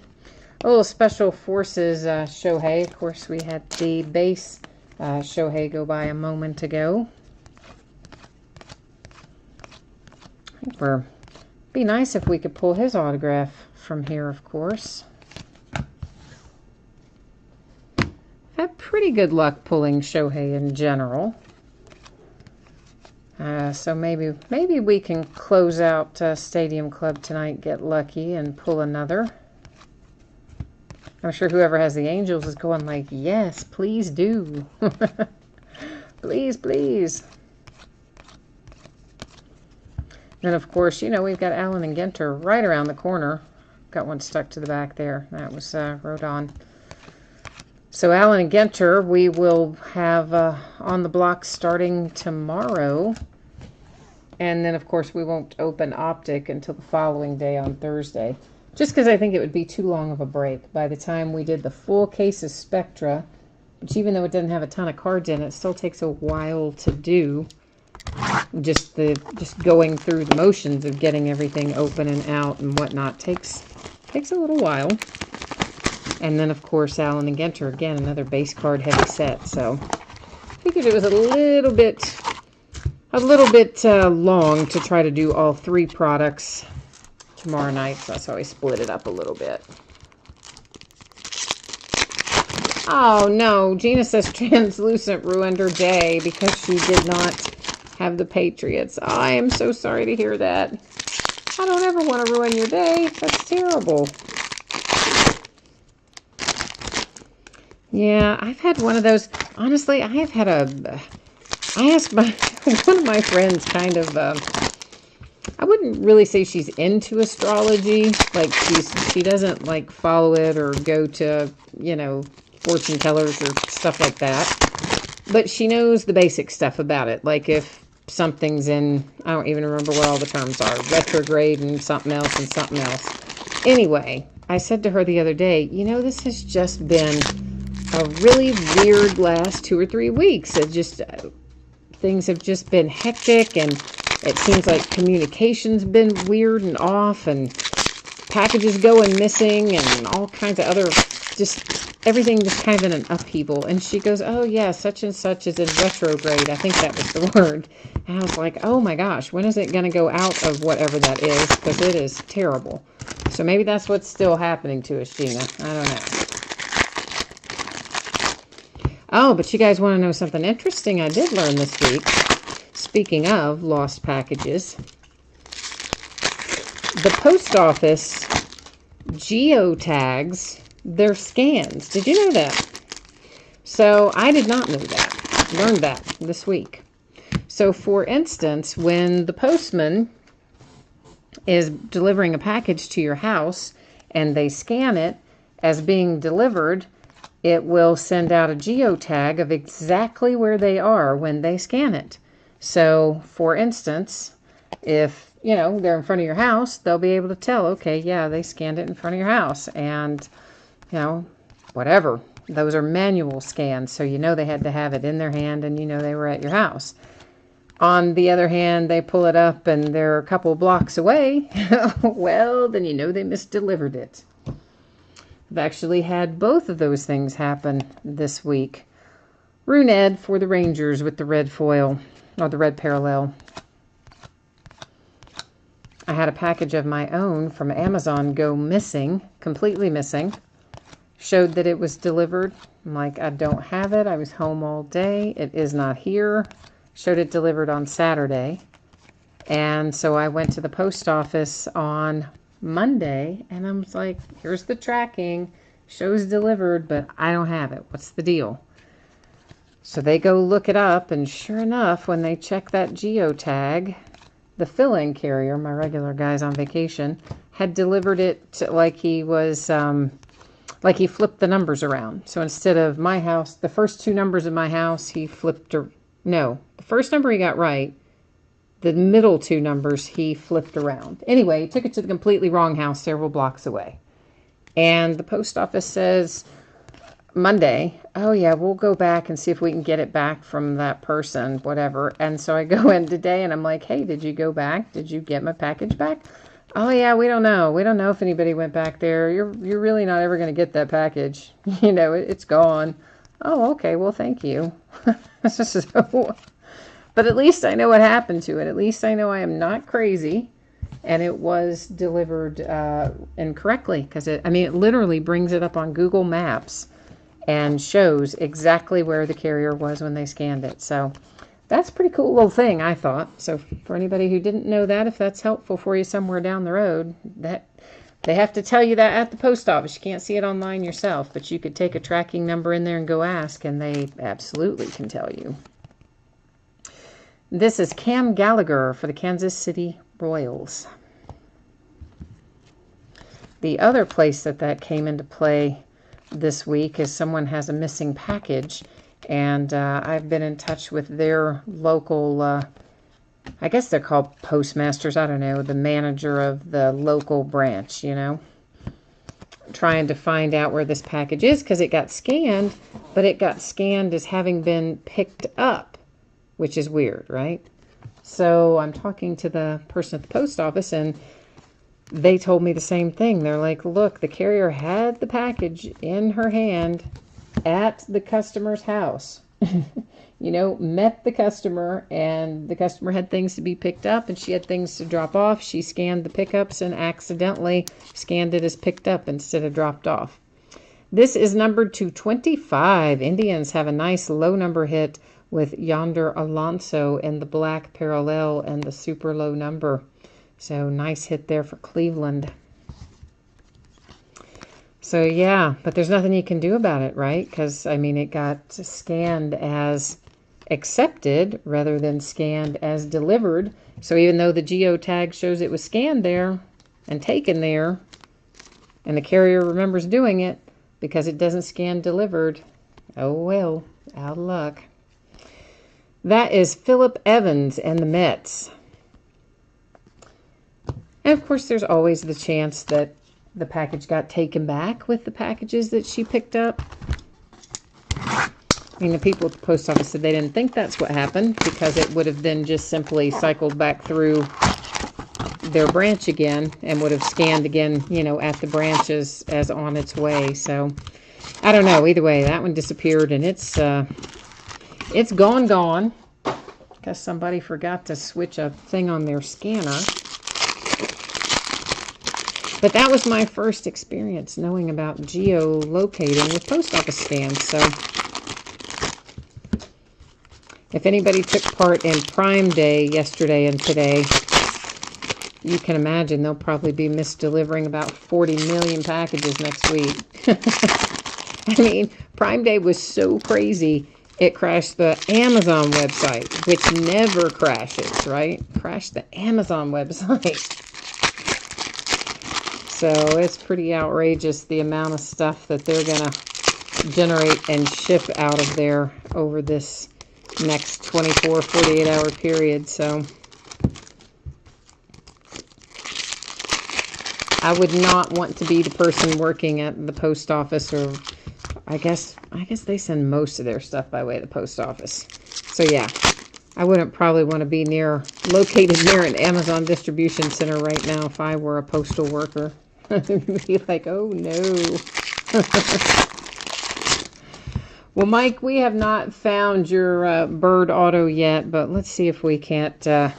A little Special Forces Shohei. Of course, we had the base Shohei go by a moment ago. Be nice if we could pull his autograph from here, of course. Had pretty good luck pulling Shohei in general. So maybe we can close out Stadium Club tonight, get lucky, and pull another. I'm sure whoever has the Angels is going like, yes, please do. Please, please. And of course, you know, we've got Allen and Ginter right around the corner. Got one stuck to the back there. That was Rodon. So Allen and Ginter, we will have on the block starting tomorrow. And then, of course, we won't open Optic until the following day on Thursday. Just because I think it would be too long of a break. By the time we did the full case of Spectra, which even though it doesn't have a ton of cards in it, it still takes a while to do. Just going through the motions of getting everything open and out and whatnot takes a little while. And then, of course, Allen and Ginter, again, another base card heavy set. So I figured it was a little bit long to try to do all 3 products tomorrow night. So that's why we split it up a little bit. Oh, no. Gina says translucent ruined her day because she did not have the Patriots. I am so sorry to hear that. I don't ever want to ruin your day. That's terrible. Yeah, I've had one of those. Honestly, I have had I asked one of my friends kind of, I wouldn't really say she's into astrology. Like, she doesn't, like, follow it or go to, you know, fortune tellers or stuff like that. But she knows the basic stuff about it. Like, if something's in, I don't even remember what all the terms are, retrograde and something else and something else. Anyway, I said to her the other day, you know, this has just been a really weird last 2 or 3 weeks. It just, things have just been hectic, and it seems like communication's been weird and off, and packages going missing, and all kinds of other, just everything just kind of in an upheaval. And she goes, oh yeah, such and such is in retrograde. I think that was the word. And I was like, oh my gosh, when is it going to go out of whatever that is? Because it is terrible. So maybe that's what's still happening to us, Gina. I don't know. Oh, but you guys want to know something interesting I did learn this week? Speaking of lost packages, the post office geotags their scans. Did you know that? So I did not know that. Learned that this week. So for instance, when the postman is delivering a package to your house and they scan it as being delivered, it will send out a geotag of exactly where they are when they scan it. So, for instance, if, they're in front of your house, they'll be able to tell, okay, yeah, they scanned it in front of your house. And, whatever. Those are manual scans, so they had to have it in their hand and they were at your house. On the other hand, they pull it up and they're a couple blocks away. Well, then they misdelivered it. I've actually had both of those things happen this week. Runed for the Rangers with the red foil, or the red parallel. I had a package of my own from Amazon go missing, completely missing. Showed that it was delivered. I'm like, I don't have it. I was home all day. It is not here. Showed it delivered on Saturday. And so I went to the post office on Monday and I was like, here's the tracking. Shows delivered, but I don't have it. What's the deal? So they go look it up, and sure enough, when they check that geotag, the fill-in carrier, my regular guy's on vacation, had delivered it like he was... like he flipped the numbers around. So instead of my house, the first two numbers of my house, he flipped, the first number he got right, the middle two numbers he flipped around. Anyway, he took it to the completely wrong house several blocks away. And the post office says Monday, oh yeah, we'll go back and see if we can get it back from that person, whatever. And so I go in today and I'm like, hey, did you go back? Did you get my package back? Oh yeah, we don't know. We don't know if anybody went back there. You're really not ever going to get that package. It's gone. Oh, okay. Well, thank you. But at least I know what happened to it. At least I know I am not crazy, and it was delivered incorrectly because it literally brings it up on Google Maps and shows exactly where the carrier was when they scanned it. So that's a pretty cool little thing, I thought. So for anybody who didn't know that, if that's helpful for you somewhere down the road, that they have to tell you that at the post office. You can't see it online yourself, but you could take a tracking number in there and go ask, and they absolutely can tell you. This is Cam Gallagher for the Kansas City Royals. The other place that came into play this week is someone has a missing package. And I've been in touch with their local, I guess they're called postmasters, I don't know, the manager of the local branch, trying to find out where this package is because it got scanned, but it got scanned as having been picked up, which is weird, right? So I'm talking to the person at the post office and they told me the same thing. They're like, look, the carrier had the package in her hand at the customer's house, met the customer, and the customer had things to be picked up and she had things to drop off. She scanned the pickups and accidentally scanned it as picked up instead of dropped off. This is numbered to 25. Indians have a nice low number hit with Yonder Alonso in the black parallel and the super low number. So nice hit there for Cleveland. So yeah, but there's nothing you can do about it, right? Because, it got scanned as accepted rather than scanned as delivered. So even though the geotag shows it was scanned there and taken there, and the carrier remembers doing it, because it doesn't scan delivered, oh well, out of luck. That is Philip Evans and the Mets. And of course, there's always the chance that the package got taken back with the packages that she picked up. The people at the post office said they didn't think that's what happened because it would have then just simply cycled back through their branch again and would have scanned again, at the branch as on its way. So I don't know. Either way, that one disappeared and it's gone because somebody forgot to switch a thing on their scanner. But that was my first experience knowing about geolocating with post office scans. So if anybody took part in Prime Day yesterday and today, you can imagine they'll probably be misdelivering about 40 million packages next week. Prime Day was so crazy, it crashed the Amazon website, which never crashes, right? Crashed the Amazon website. So it's pretty outrageous the amount of stuff that they're going to generate and ship out of there over this next 24, 48-hour period. So I would not want to be the person working at the post office, or I guess they send most of their stuff by way of the post office. So yeah, I wouldn't probably want to be located near an Amazon distribution center right now if I were a postal worker. I'd be like, oh no. Well, Mike, we have not found your bird auto yet, but let's see if we can't at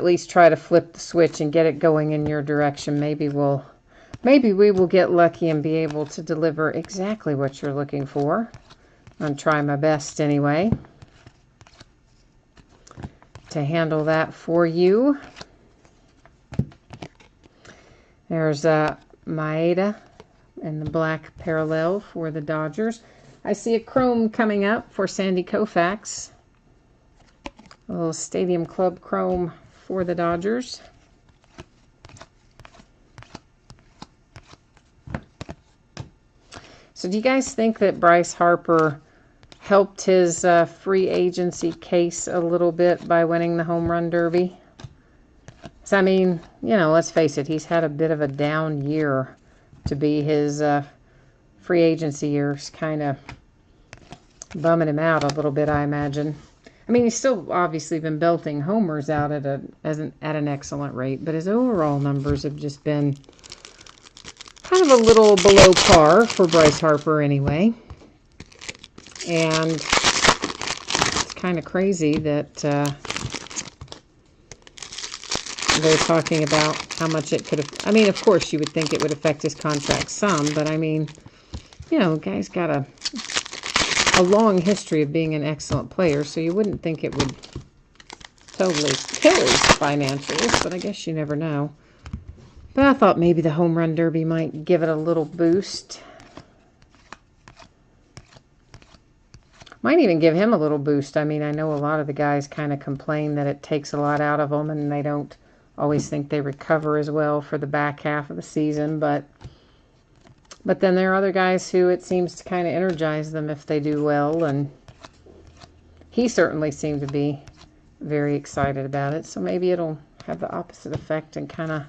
least try to flip the switch and get it going in your direction. Maybe we will get lucky and be able to deliver exactly what you're looking for. I'll try my best anyway to handle that for you. There's Maeda and the black parallel for the Dodgers. I see a chrome coming up for Sandy Koufax. A little Stadium Club chrome for the Dodgers. So do you guys think that Bryce Harper helped his free agency case a little bit by winning the home run derby? So, I mean, you know, let's face it, he's had a bit of a down year to be his free agency years, kind of bumming him out a little bit, I imagine. I mean, he's still obviously been belting homers out at an excellent rate, but his overall numbers have just been kind of a little below par for Bryce Harper anyway. And it's kind of crazy that they're talking about how much it could have... I mean, of course, you would think it would affect his contract some, but I mean, you know, guy's got a long history of being an excellent player, so you wouldn't think it would totally kill his financials, but I guess you never know. But I thought maybe the home run derby might give it a little boost. Might even give him a little boost. I mean, I know a lot of the guys kind of complain that it takes a lot out of them, and they don't always think they recover as well for the back half of the season, but then there are other guys who it seems to kind of energize them if they do well, and he certainly seemed to be very excited about it, so maybe it'll have the opposite effect and kind of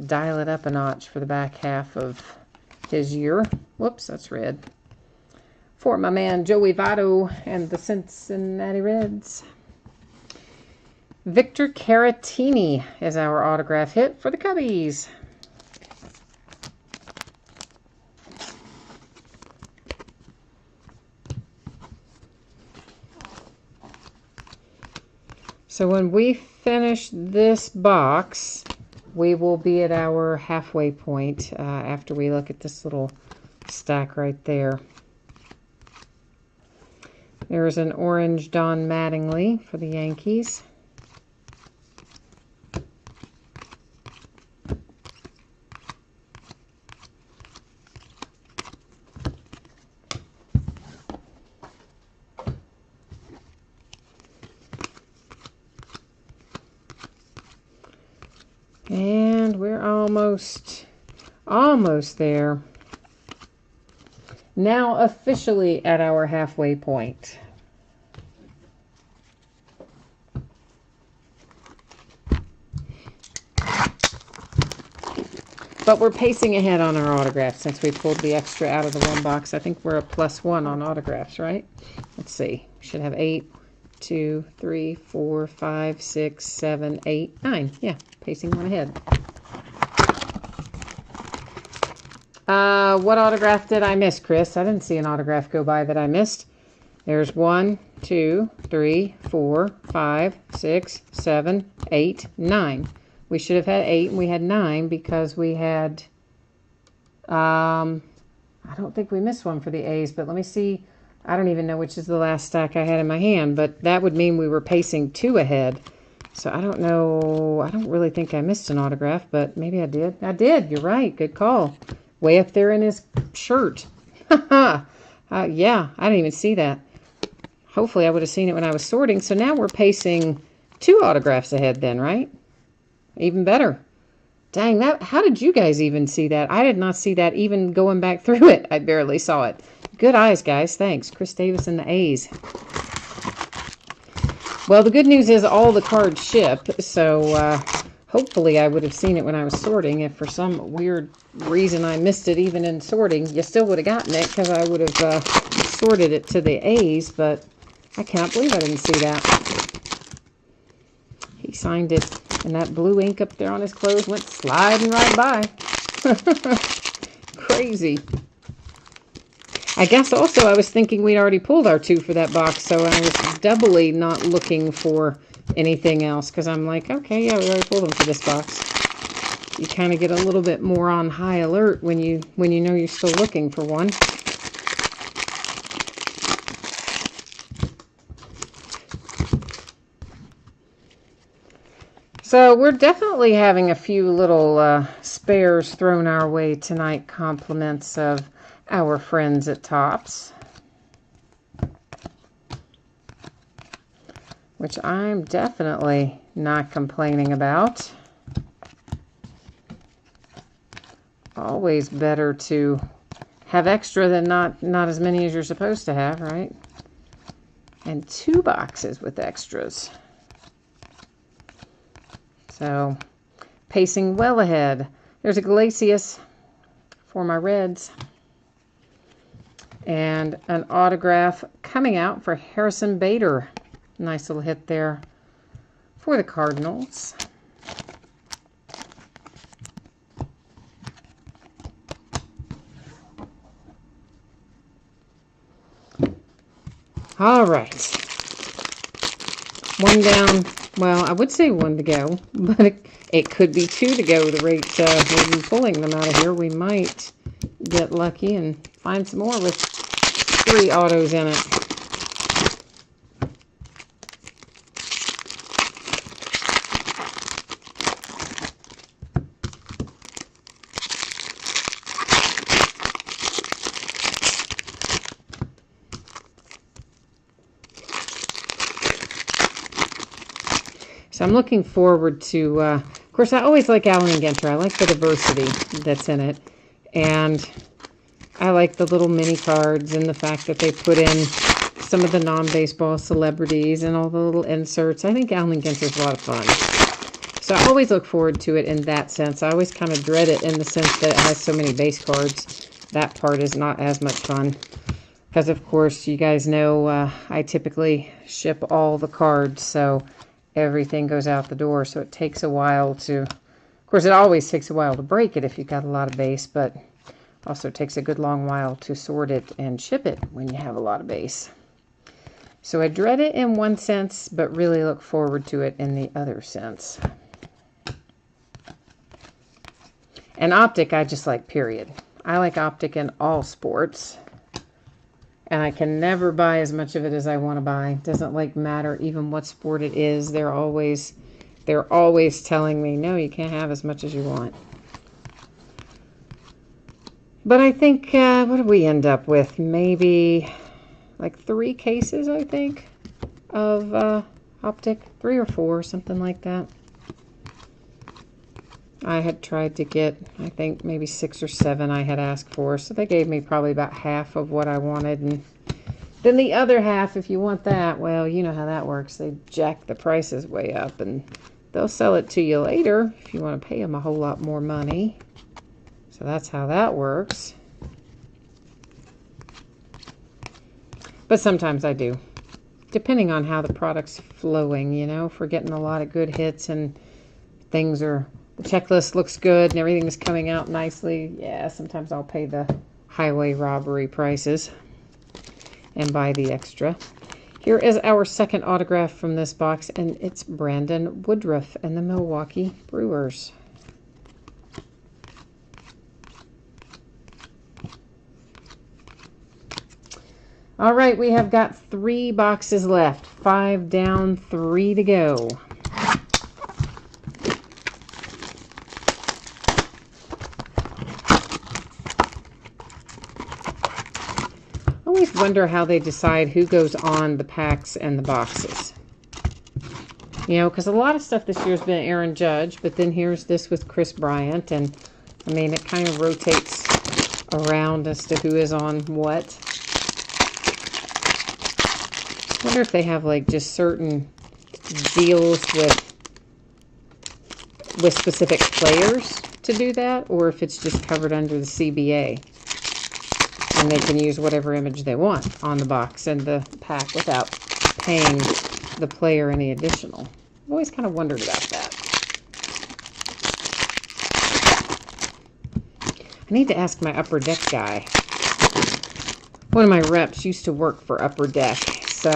dial it up a notch for the back half of his year. Whoops, that's red. For my man Joey Votto and the Cincinnati Reds. Victor Caratini is our autograph hit for the Cubbies. So when we finish this box, we will be at our halfway point after we look at this little stack right there. There's an orange Don Mattingly for the Yankees. And we're almost there. Now officially at our halfway point. But we're pacing ahead on our autographs since we pulled the extra out of the one box. I think we're a +1 on autographs, right? Let's see. We should have 8, 2, 3, 4, 5, 6, 7, 8, 9. Yeah, pacing one ahead. What autograph did I miss, Chris? I didn't see an autograph go by that I missed. There's 1, 2, 3, 4, 5, 6, 7, 8, 9. We should have had 8 and we had 9 because we had, I don't think we missed one for the A's, but let me see. I don't even know which is the last stack I had in my hand, but that would mean we were pacing 2 ahead. So I don't know. I don't really think I missed an autograph, but maybe I did. I did. You're right. Good call. Way up there in his shirt. Yeah, I didn't even see that. Hopefully I would have seen it when I was sorting. So now we're pacing 2 autographs ahead then, right? Even better. Dang, that! How did you guys even see that? I did not see that even going back through it. I barely saw it. Good eyes, guys. Thanks. Chris Davis and the A's. Well, the good news is all the cards ship, so hopefully I would have seen it when I was sorting. If for some weird reason I missed it even in sorting, you still would have gotten it because I would have sorted it to the A's, but I cannot believe I didn't see that. He signed it, and that blue ink up there on his clothes went sliding right by. Crazy. I guess also I was thinking we'd already pulled our 2 for that box, so I was doubly not looking for anything else, because I'm like, okay, yeah, we already pulled them for this box. You kind of get a little bit more on high alert when you know you're still looking for one. So we're definitely having a few little spares thrown our way tonight, compliments of our friends at Topps, which I'm definitely not complaining about. Always better to have extra than not as many as you're supposed to have, right? And 2 boxes with extras. So, pacing well ahead. There's a Glacius for my Reds. And an autograph coming out for Harrison Bader. Nice little hit there for the Cardinals. All right. 1 down. Well, I would say 1 to go, but it could be 2 to go. The rate we've been pulling them out of here, we might get lucky and find some more with 3 autos in it. So I'm looking forward to, of course, I always like Allen and Ginter. I like the diversity that's in it. And I like the little mini cards and the fact that they put in some of the non-baseball celebrities and all the little inserts. I think Allen and Ginter is a lot of fun. So I always look forward to it in that sense. I always kind of dread it in the sense that it has so many base cards. That part is not as much fun. Because, of course, you guys know I typically ship all the cards, so everything goes out the door, so it takes a while to, of course, it always takes a while to break it if you've got a lot of base, but also takes a good long while to sort it and ship it when you have a lot of base. So I dread it in one sense, but really look forward to it in the other sense. And Optic, I just like, period. I like Optic in all sports. And I can never buy as much of it as I want to buy. Doesn't matter even what sport it is. They're always telling me, no, you can't have as much as you want. But I think, what did we end up with? Maybe like 3 cases, I think, of Optic. 3 or 4, something like that. I had tried to get, I think, maybe 6 or 7 I had asked for. So they gave me probably about half of what I wanted. And then the other half, if you want that, well, you know how that works. They jack the prices way up. And they'll sell it to you later if you want to pay them a whole lot more money. So that's how that works. But sometimes I do. Depending on how the product's flowing, you know. If we're getting a lot of good hits and things are... the checklist looks good and everything is coming out nicely. Yeah, sometimes I'll pay the highway robbery prices and buy the extra. Here is our second autograph from this box, and it's Brandon Woodruff and the Milwaukee Brewers. All right, we have got 3 boxes left. 5 down, 3 to go. I always wonder how they decide who goes on the packs and the boxes. You know, because a lot of stuff this year has been Aaron Judge, but then here's this with Chris Bryant, and I mean, it kind of rotates around as to who is on what. I wonder if they have like just certain deals with specific players to do that, or if it's just covered under the CBA and they can use whatever image they want on the box and the pack without paying the player any additional. I've always kind of wondered about that. I need to ask my Upper Deck guy. One of my reps used to work for Upper Deck, so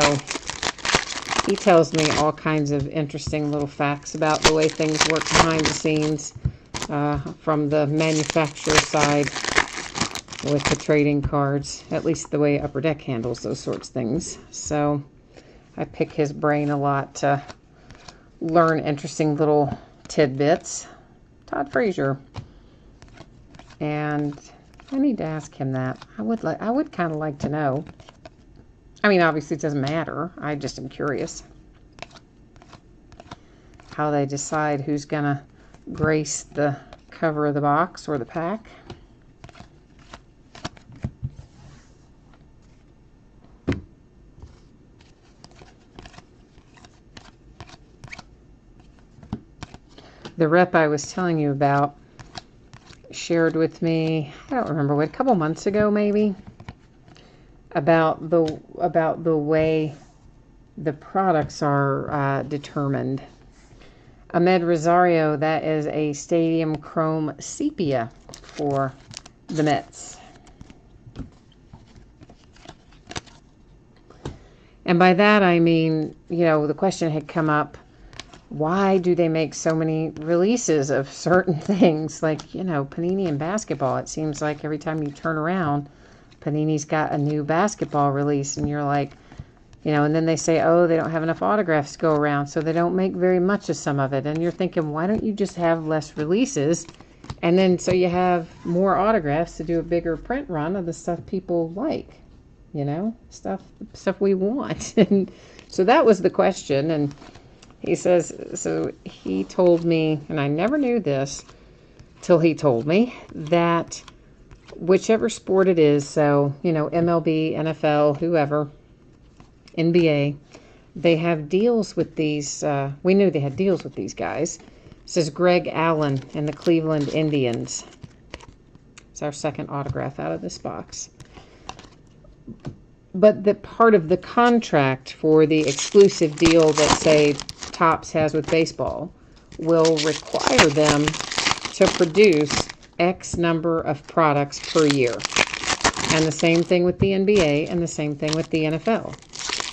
he tells me all kinds of interesting little facts about the way things work behind the scenes from the manufacturer side with the trading cards, at least the way Upper Deck handles those sorts of things. So I pick his brain a lot to learn interesting little tidbits. Todd Frazier. And I need to ask him that. I would kind of like to know. I mean, obviously it doesn't matter. I just am curious how they decide who's going to grace the cover of the box or the pack. The rep I was telling you about shared with me, I don't remember what, a couple months ago maybe, about the way the products are determined. Ahmed Rosario, that is a Stadium Chrome Sepia for the Mets. And by that I mean, you know, the question had come up, why do they make so many releases of certain things? Like, you know, Panini and basketball. It seems like every time you turn around, Panini's got a new basketball release, and you're like, you know, and then they say, oh, they don't have enough autographs to go around, so they don't make very much of some of it. And you're thinking, why don't you just have less releases? And then so you have more autographs to do a bigger print run of the stuff people like, you know, stuff we want. And so that was the question. And he says, so he told me, and I never knew this till he told me, that whichever sport it is, so, you know, MLB, NFL, whoever, NBA, they have deals with these, we knew they had deals with these guys. It says Greg Allen and the Cleveland Indians. It's our second autograph out of this box. But the part of the contract for the exclusive deal that, say, Topps has with baseball will require them to produce X number of products per year. And the same thing with the NBA and the same thing with the NFL.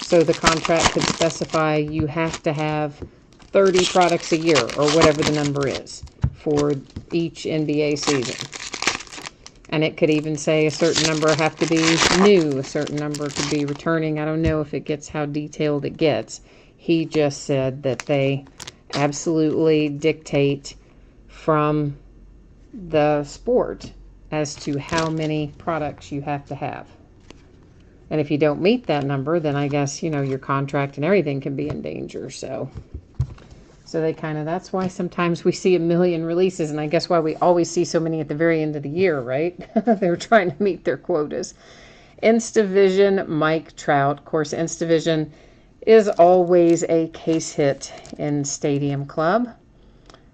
So the contract could specify you have to have 30 products a year or whatever the number is for each NBA season. And it could even say a certain number have to be new, a certain number could be returning. I don't know if it gets how detailed it gets. He just said that they absolutely dictate from the sport as to how many products you have to have. And if you don't meet that number, then I guess, you know, your contract and everything can be in danger. So they kind of, that's why sometimes we see a million releases, and I guess why we always see so many at the very end of the year, right? They're trying to meet their quotas. Instavision Mike Trout. Of course, Instavision is always a case hit in Stadium Club.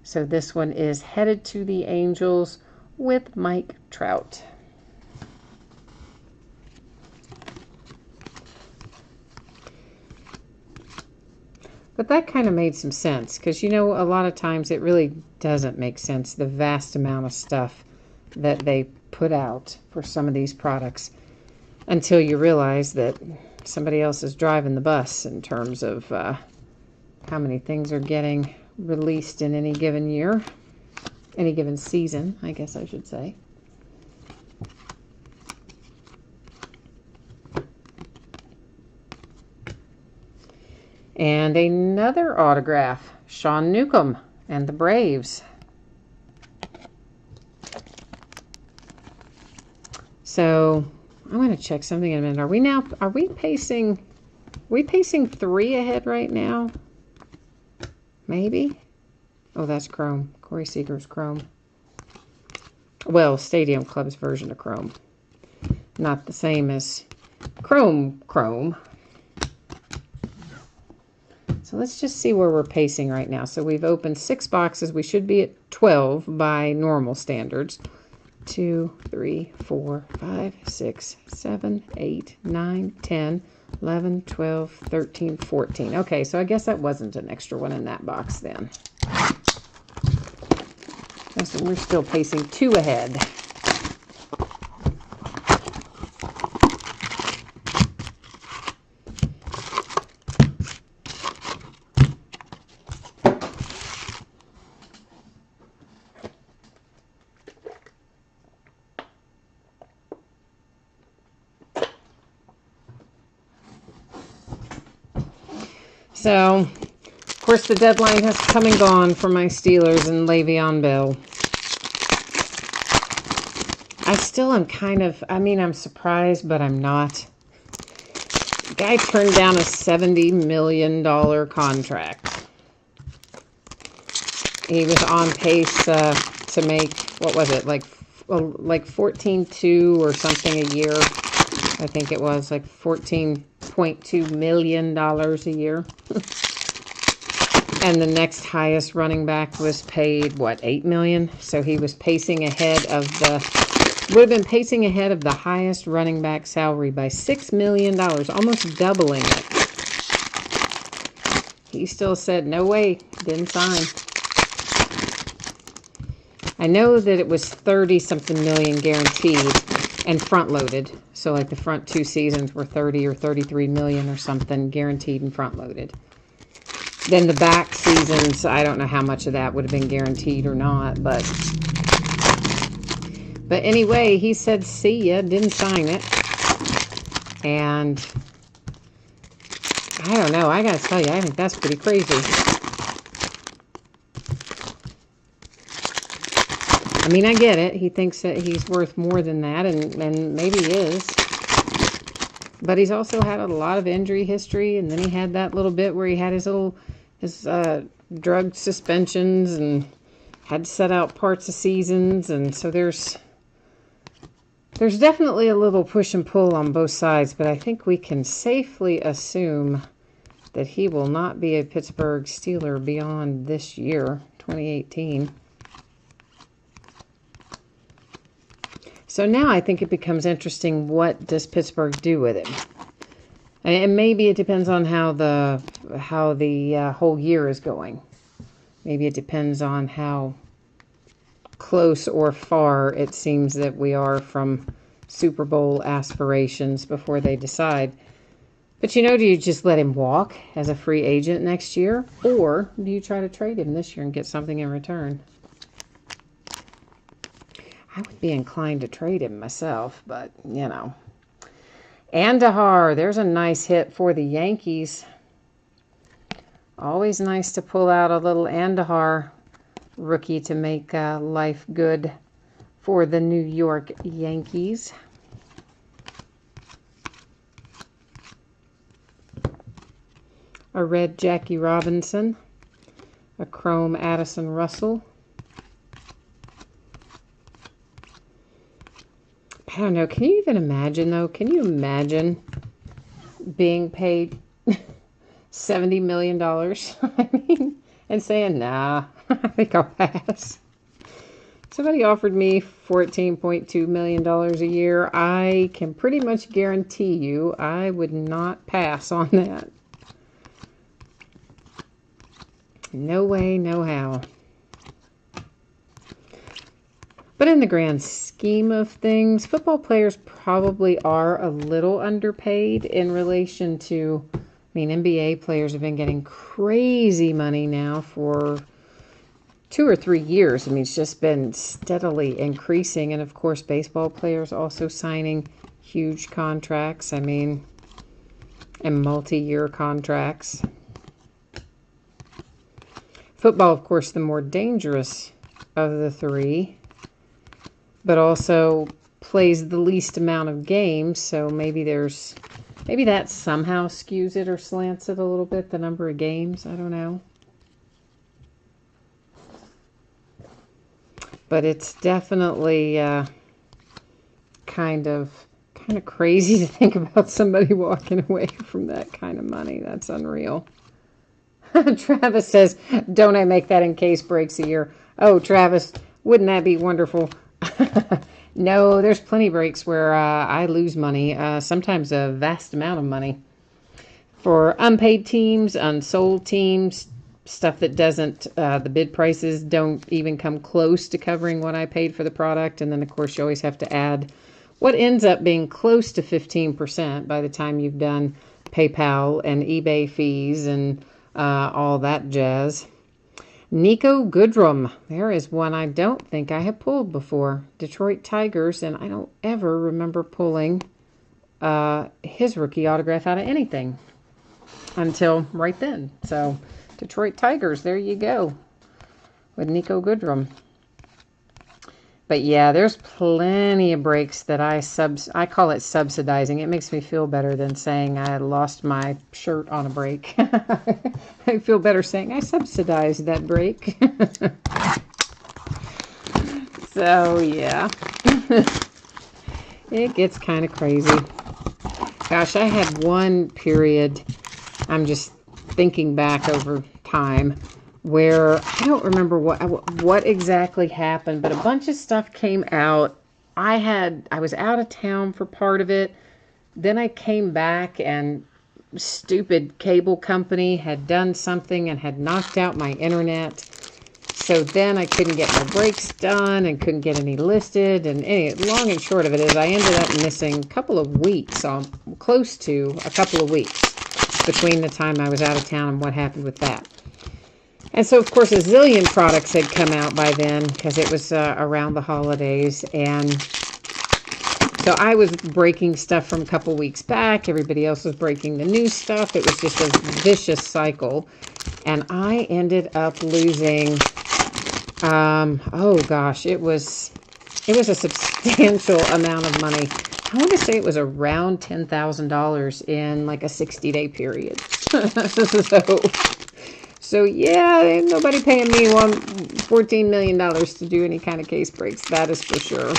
So this one is Headed to the Angels with Mike Trout. But that kind of made some sense because, you know, a lot of times it really doesn't make sense, the vast amount of stuff that they put out for some of these products, until you realize that somebody else is driving the bus in terms of how many things are getting released in any given year, any given season, I guess I should say. And another autograph, Sean Newcomb and the Braves. So I'm going to check something in a minute. Are we pacing 3 ahead right now? maybe? Oh, that's Chrome. Corey Seager's Chrome. Well, Stadium Club's version of Chrome. Not the same as Chrome. So let's just see where we're pacing right now. So we've opened 6 boxes. We should be at 12 by normal standards. 2, 3, 4, 5, 6, 7, 8, 9, 10, 11, 12, 13, 14. Okay, so I guess that wasn't an extra one in that box then. So we're still pacing 2 ahead. So, of course, the deadline has come and gone for my Steelers and Le'Veon Bell. I still am kind of, I mean, I'm surprised, but I'm not. The guy turned down a $70 million contract. He was on pace to make, what was it, like 14.2 or something a year. I think it was like $14.2 million a year. And the next highest running back was paid, what, $8 million? So he was pacing ahead of would have been pacing ahead of the highest running back salary by $6 million, almost doubling it. He still said, no way, didn't sign. I know that it was 30-something million guaranteed and front-loaded. So like the front 2 seasons were 30 or 33 million or something guaranteed and front-loaded. Then the back seasons, I don't know how much of that would have been guaranteed or not, but anyway, he said, see ya, didn't sign it. And I don't know, I gotta tell you, I think that's pretty crazy. I mean, I get it. He thinks that he's worth more than that, and maybe he is. But he's also had a lot of injury history, and then he had that little bit where he had his drug suspensions and had to set out parts of seasons, and so there's definitely a little push and pull on both sides, but I think we can safely assume that he will not be a Pittsburgh Steeler beyond this year, 2018. So now I think it becomes interesting, what does Pittsburgh do with him? And maybe it depends on how the whole year is going. Maybe it depends on how close or far it seems that we are from Super Bowl aspirations before they decide. But you know, do you just let him walk as a free agent next year? Or do you try to trade him this year and get something in return? I would be inclined to trade him myself, but, you know. Andahar, there's a nice hit for the Yankees. Always nice to pull out a little Andahar rookie to make life good for the New York Yankees. A red Jackie Robinson. A chrome Addison Russell. I don't know. Can you even imagine, though? Can you imagine being paid $70 million? I mean, and saying, nah, I think I'll pass. Somebody offered me $14.2 million a year. I can pretty much guarantee you I would not pass on that. No way, no how. But in the grand scheme of things, football players probably are a little underpaid in relation to, I mean, NBA players have been getting crazy money now for 2 or 3 years. I mean, it's just been steadily increasing. And of course, baseball players also signing huge contracts. I mean, and multi-year contracts. Football, of course, the more dangerous of the 3. But also plays the least amount of games, so maybe that somehow skews it or slants it a little bit, the number of games. I don't know. But it's definitely kind of crazy to think about somebody walking away from that kind of money. That's unreal. Travis says, don't I make that in case breaks a year? Oh, Travis, wouldn't that be wonderful? No, there's plenty of breaks where I lose money, sometimes a vast amount of money. For unpaid teams, unsold teams, stuff that doesn't, the bid prices don't even come close to covering what I paid for the product. And then, of course, you always have to add what ends up being close to 15% by the time you've done PayPal and eBay fees and all that jazz. Nico Goodrum. There is one I don't think I have pulled before. Detroit Tigers, and I don't ever remember pulling his rookie autograph out of anything until right then. So, Detroit Tigers, there you go with Nico Goodrum. But yeah, there's plenty of breaks that I call it subsidizing. It makes me feel better than saying I lost my shirt on a break. I feel better saying I subsidized that break. So yeah, it gets kind of crazy. Gosh, I had one period, I'm just thinking back over time, where I don't remember what exactly happened, but a bunch of stuff came out. I was out of town for part of it. Then I came back and stupid cable company had done something and had knocked out my internet. So then I couldn't get my breaks done and couldn't get any listed. And long and short of it is I ended up missing a couple of weeks, close to a couple of weeks between the time I was out of town and what happened with that. And so, of course, a zillion products had come out by then because it was around the holidays. And so I was breaking stuff from a couple weeks back. Everybody else was breaking the new stuff. It was just a vicious cycle. And I ended up losing, oh gosh, it was a substantial amount of money. I want to say it was around $10,000 in like a 60-day period. So yeah, ain't nobody paying me $14 million to do any kind of case breaks. That is for sure.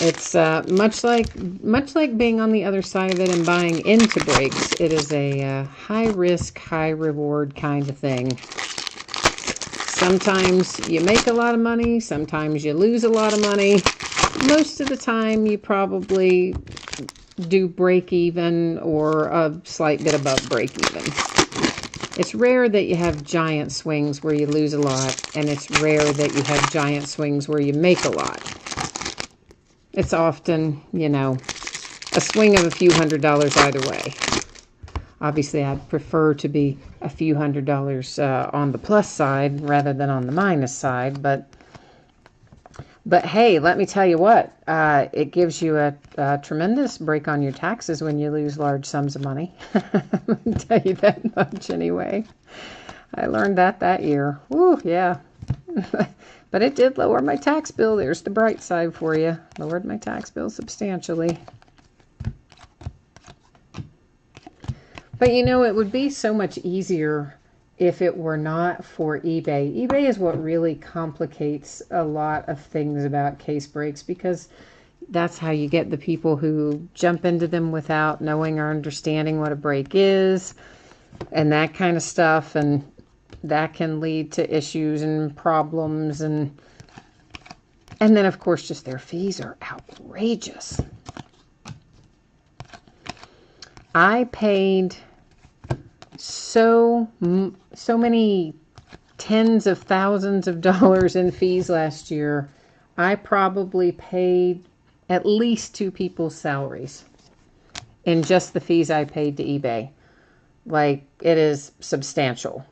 It's much like being on the other side of it and buying into breaks. It is a high risk, high reward kind of thing. Sometimes you make a lot of money. Sometimes you lose a lot of money. Most of the time, you probably do break even or a slight bit above break even. It's rare that you have giant swings where you lose a lot, and it's rare that you have giant swings where you make a lot. It's often, a swing of a few $100s either way. Obviously, I'd prefer to be a few $100s on the plus side rather than on the minus side, but hey, let me tell you what, it gives you a tremendous break on your taxes when you lose large sums of money. Let me tell you that much anyway. I learned that year. Woo, yeah. But it did lower my tax bill. There's the bright side for you. Lowered my tax bill substantially. But it would be so much easier if it were not for eBay. eBay is what really complicates a lot of things about case breaks, because that's how you get the people who jump into them without knowing or understanding what a break is and that kind of stuff. And that can lead to issues and problems. And then, of course, just their fees are outrageous. I paid so many tens of thousands of dollars in fees last year. I probably paid at least 2 people's salaries in just the fees I paid to eBay. Like, it is substantial.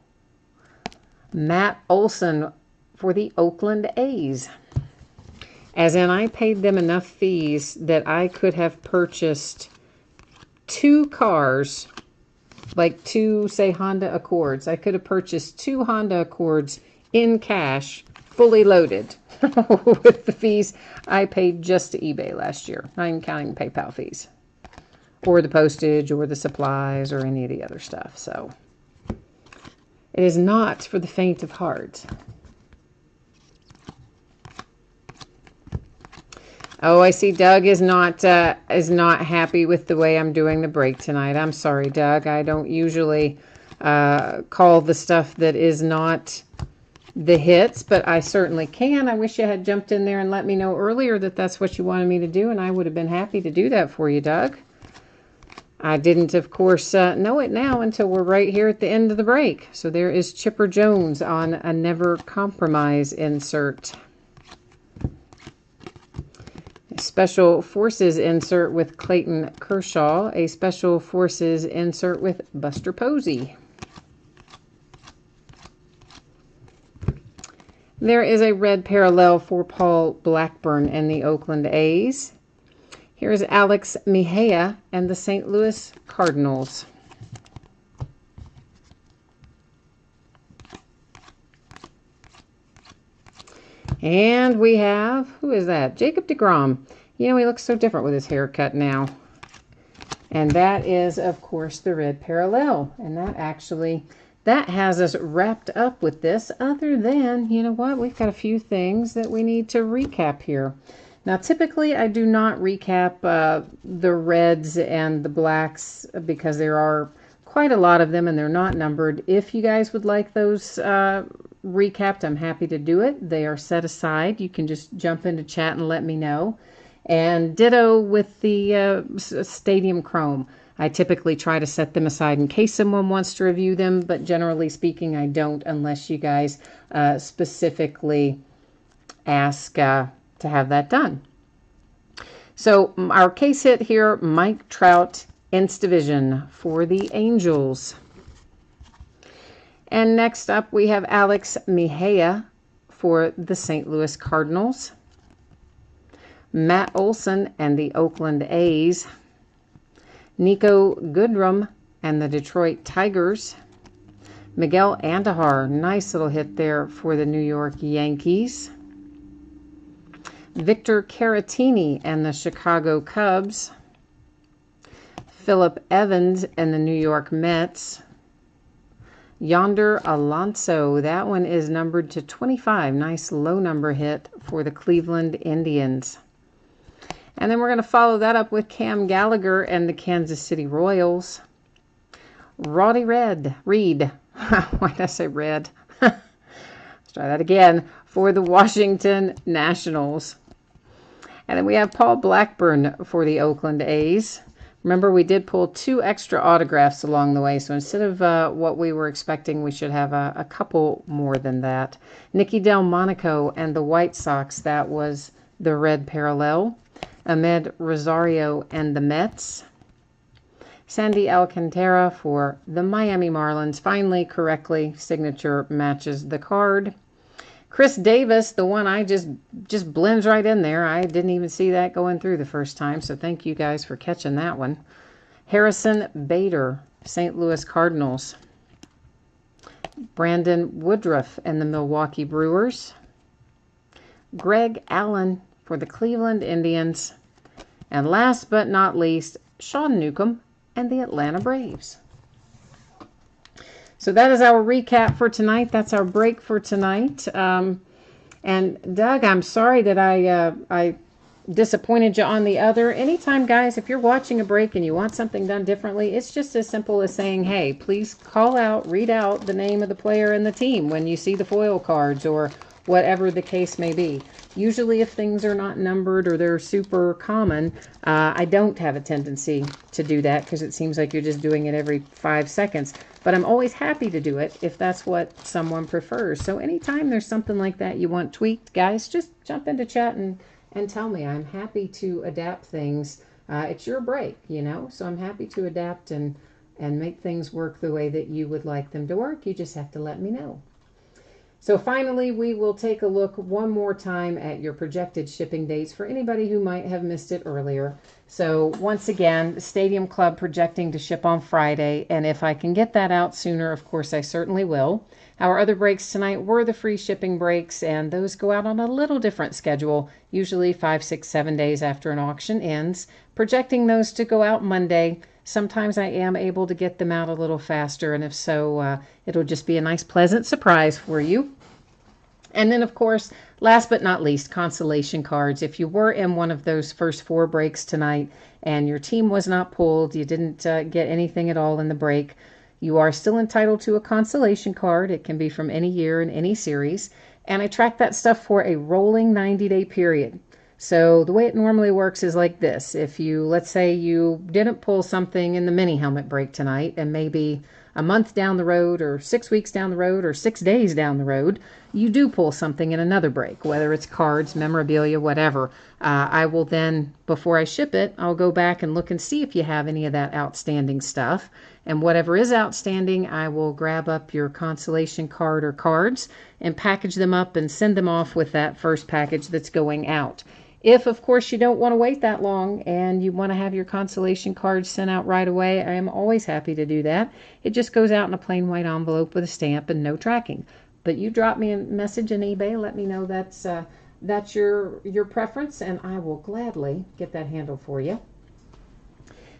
Matt Olson for the Oakland A's. As in, I paid them enough fees that I could have purchased 2 cars, like 2, say, Honda Accords. I could have purchased 2 Honda Accords in cash, fully loaded, with the fees I paid just to eBay last year, not even counting PayPal fees, or the postage, or the supplies, or any of the other stuff. So it is not for the faint of heart. Oh, I see Doug is not happy with the way I'm doing the break tonight. I'm sorry, Doug. I don't usually call the stuff that is not the hits, but I certainly can. I wish you had jumped in there and let me know earlier that that's what you wanted me to do, and I would have been happy to do that for you, Doug. I didn't, of course, know it now until we're right here at the end of the break. So there is Chipper Jones on a Never Compromise insert. Special Forces insert with Clayton Kershaw, a Special Forces insert with Buster Posey. There is a red parallel for Paul Blackburn and the Oakland A's. Here's Alex Mejia and the St. Louis Cardinals. And we have, who is that? Jacob deGrom. You know, he looks so different with his haircut now. And that is, of course, the red parallel. And that has us wrapped up with this, other than, you know what, we've got a few things that we need to recap here. Now, typically, I do not recap the reds and the blacks because there are quite a lot of them and they're not numbered. If you guys would like those recapped, I'm happy to do it. They are set aside. You can just jump into chat and let me know. And ditto with the Stadium Chrome. I typically try to set them aside in case someone wants to review them, but generally speaking, I don't unless you guys specifically ask to have that done. So our case hit here, Mike Trout, Inst Division for the Angels. And next up, we have Alex Mejia for the St. Louis Cardinals. Matt Olson and the Oakland A's. Nico Goodrum and the Detroit Tigers. Miguel Andujar, nice little hit there for the New York Yankees. Victor Caratini and the Chicago Cubs. Phillip Evans and the New York Mets. Yonder Alonso, that one is numbered to 25. Nice low number hit for the Cleveland Indians. And then we're going to follow that up with Cam Gallagher and the Kansas City Royals. Roddy Reed. Why did I say red? Let's try that again. For the Washington Nationals. And then we have Paul Blackburn for the Oakland A's. Remember, we did pull 2 extra autographs along the way, so instead of what we were expecting, we should have a couple more than that. Nicky Delmonico and the White Sox, that was the red parallel. Ahmed Rosario and the Mets. Sandy Alcantara for the Miami Marlins. Finally, correctly, signature matches the card. Chris Davis, the one I just blends right in there. I didn't even see that going through the first time, so thank you guys for catching that one. Harrison Bader, St. Louis Cardinals. Brandon Woodruff and the Milwaukee Brewers. Greg Allen for the Cleveland Indians. And last but not least, Sean Newcomb and the Atlanta Braves. So that is our recap for tonight. That's our break for tonight. And Doug, I'm sorry that I disappointed you on the other. Anytime, guys, if you're watching a break and you want something done differently, it's just as simple as saying, hey, please call out, read out the name of the player and the team when you see the foil cards or whatever the case may be. Usually if things are not numbered or they're super common, I don't have a tendency to do that because it seems like you're just doing it every 5 seconds. But I'm always happy to do it if that's what someone prefers. So anytime there's something like that you want tweaked, guys, just jump into chat and tell me. I'm happy to adapt things. It's your break, you know, so I'm happy to adapt and make things work the way that you would like them to work. You just have to let me know. So finally, we will take a look one more time at your projected shipping dates for anybody who might have missed it earlier. So once again, Stadium Club projecting to ship on Friday, and if I can get that out sooner, of course, I certainly will. Our other breaks tonight were the free shipping breaks, and those go out on a little different schedule, usually 5, 6, 7 days after an auction ends. Projecting those to go out Monday. Sometimes I am able to get them out a little faster, and if so, it'll just be a nice, pleasant surprise for you. And then, of course, last but not least, consolation cards. If you were in one of those first 4 breaks tonight and your team was not pulled, you didn't get anything at all in the break, you are still entitled to a consolation card. It can be from any year in any series. And I track that stuff for a rolling 90-day period. So the way it normally works is like this. If you, let's say you didn't pull something in the mini helmet break tonight, and maybe a month down the road or 6 weeks down the road or 6 days down the road, you do pull something in another break, whether it's cards, memorabilia, whatever. I will then, before I ship it, I'll go back and look and see if you have any of that outstanding stuff. And whatever is outstanding, I will grab up your consolation card or cards and package them up and send them off with that first package that's going out. If, of course, you don't want to wait that long and you want to have your consolation cards sent out right away, I am always happy to do that. It just goes out in a plain white envelope with a stamp and no tracking. But you drop me a message in eBay, let me know that's your preference, and I will gladly get that handled for you.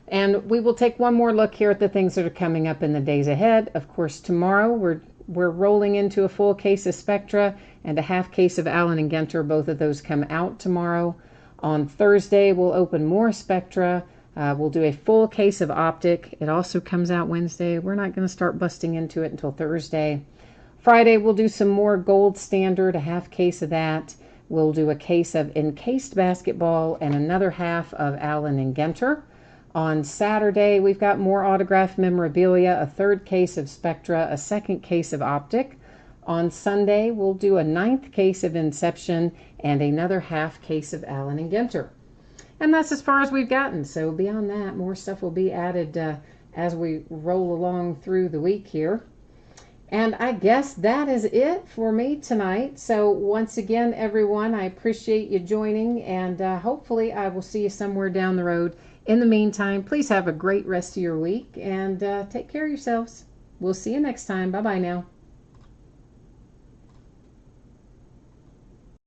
And we will take one more look here at the things that are coming up in the days ahead. Of course, tomorrow we're rolling into a full case of Spectra and a half case of Allen & Genter. Both of those come out tomorrow. On Thursday, we'll open more Spectra. We'll do a full case of Optic. It also comes out Wednesday. We're not going to start busting into it until Thursday. Friday, we'll do some more Gold Standard, a half case of that. We'll do a case of Encased Basketball and another half of Allen & Genter. On Saturday, we've got more autographed memorabilia, a third case of Spectra, a second case of Optic. On Sunday, we'll do a 9th case of Inception and another half case of Allen & Genter. And that's as far as we've gotten. So beyond that, more stuff will be added as we roll along through the week here. And I guess that is it for me tonight. So once again, everyone, I appreciate you joining, and hopefully I will see you somewhere down the road. In the meantime, please have a great rest of your week, and take care of yourselves. We'll see you next time. Bye-bye now.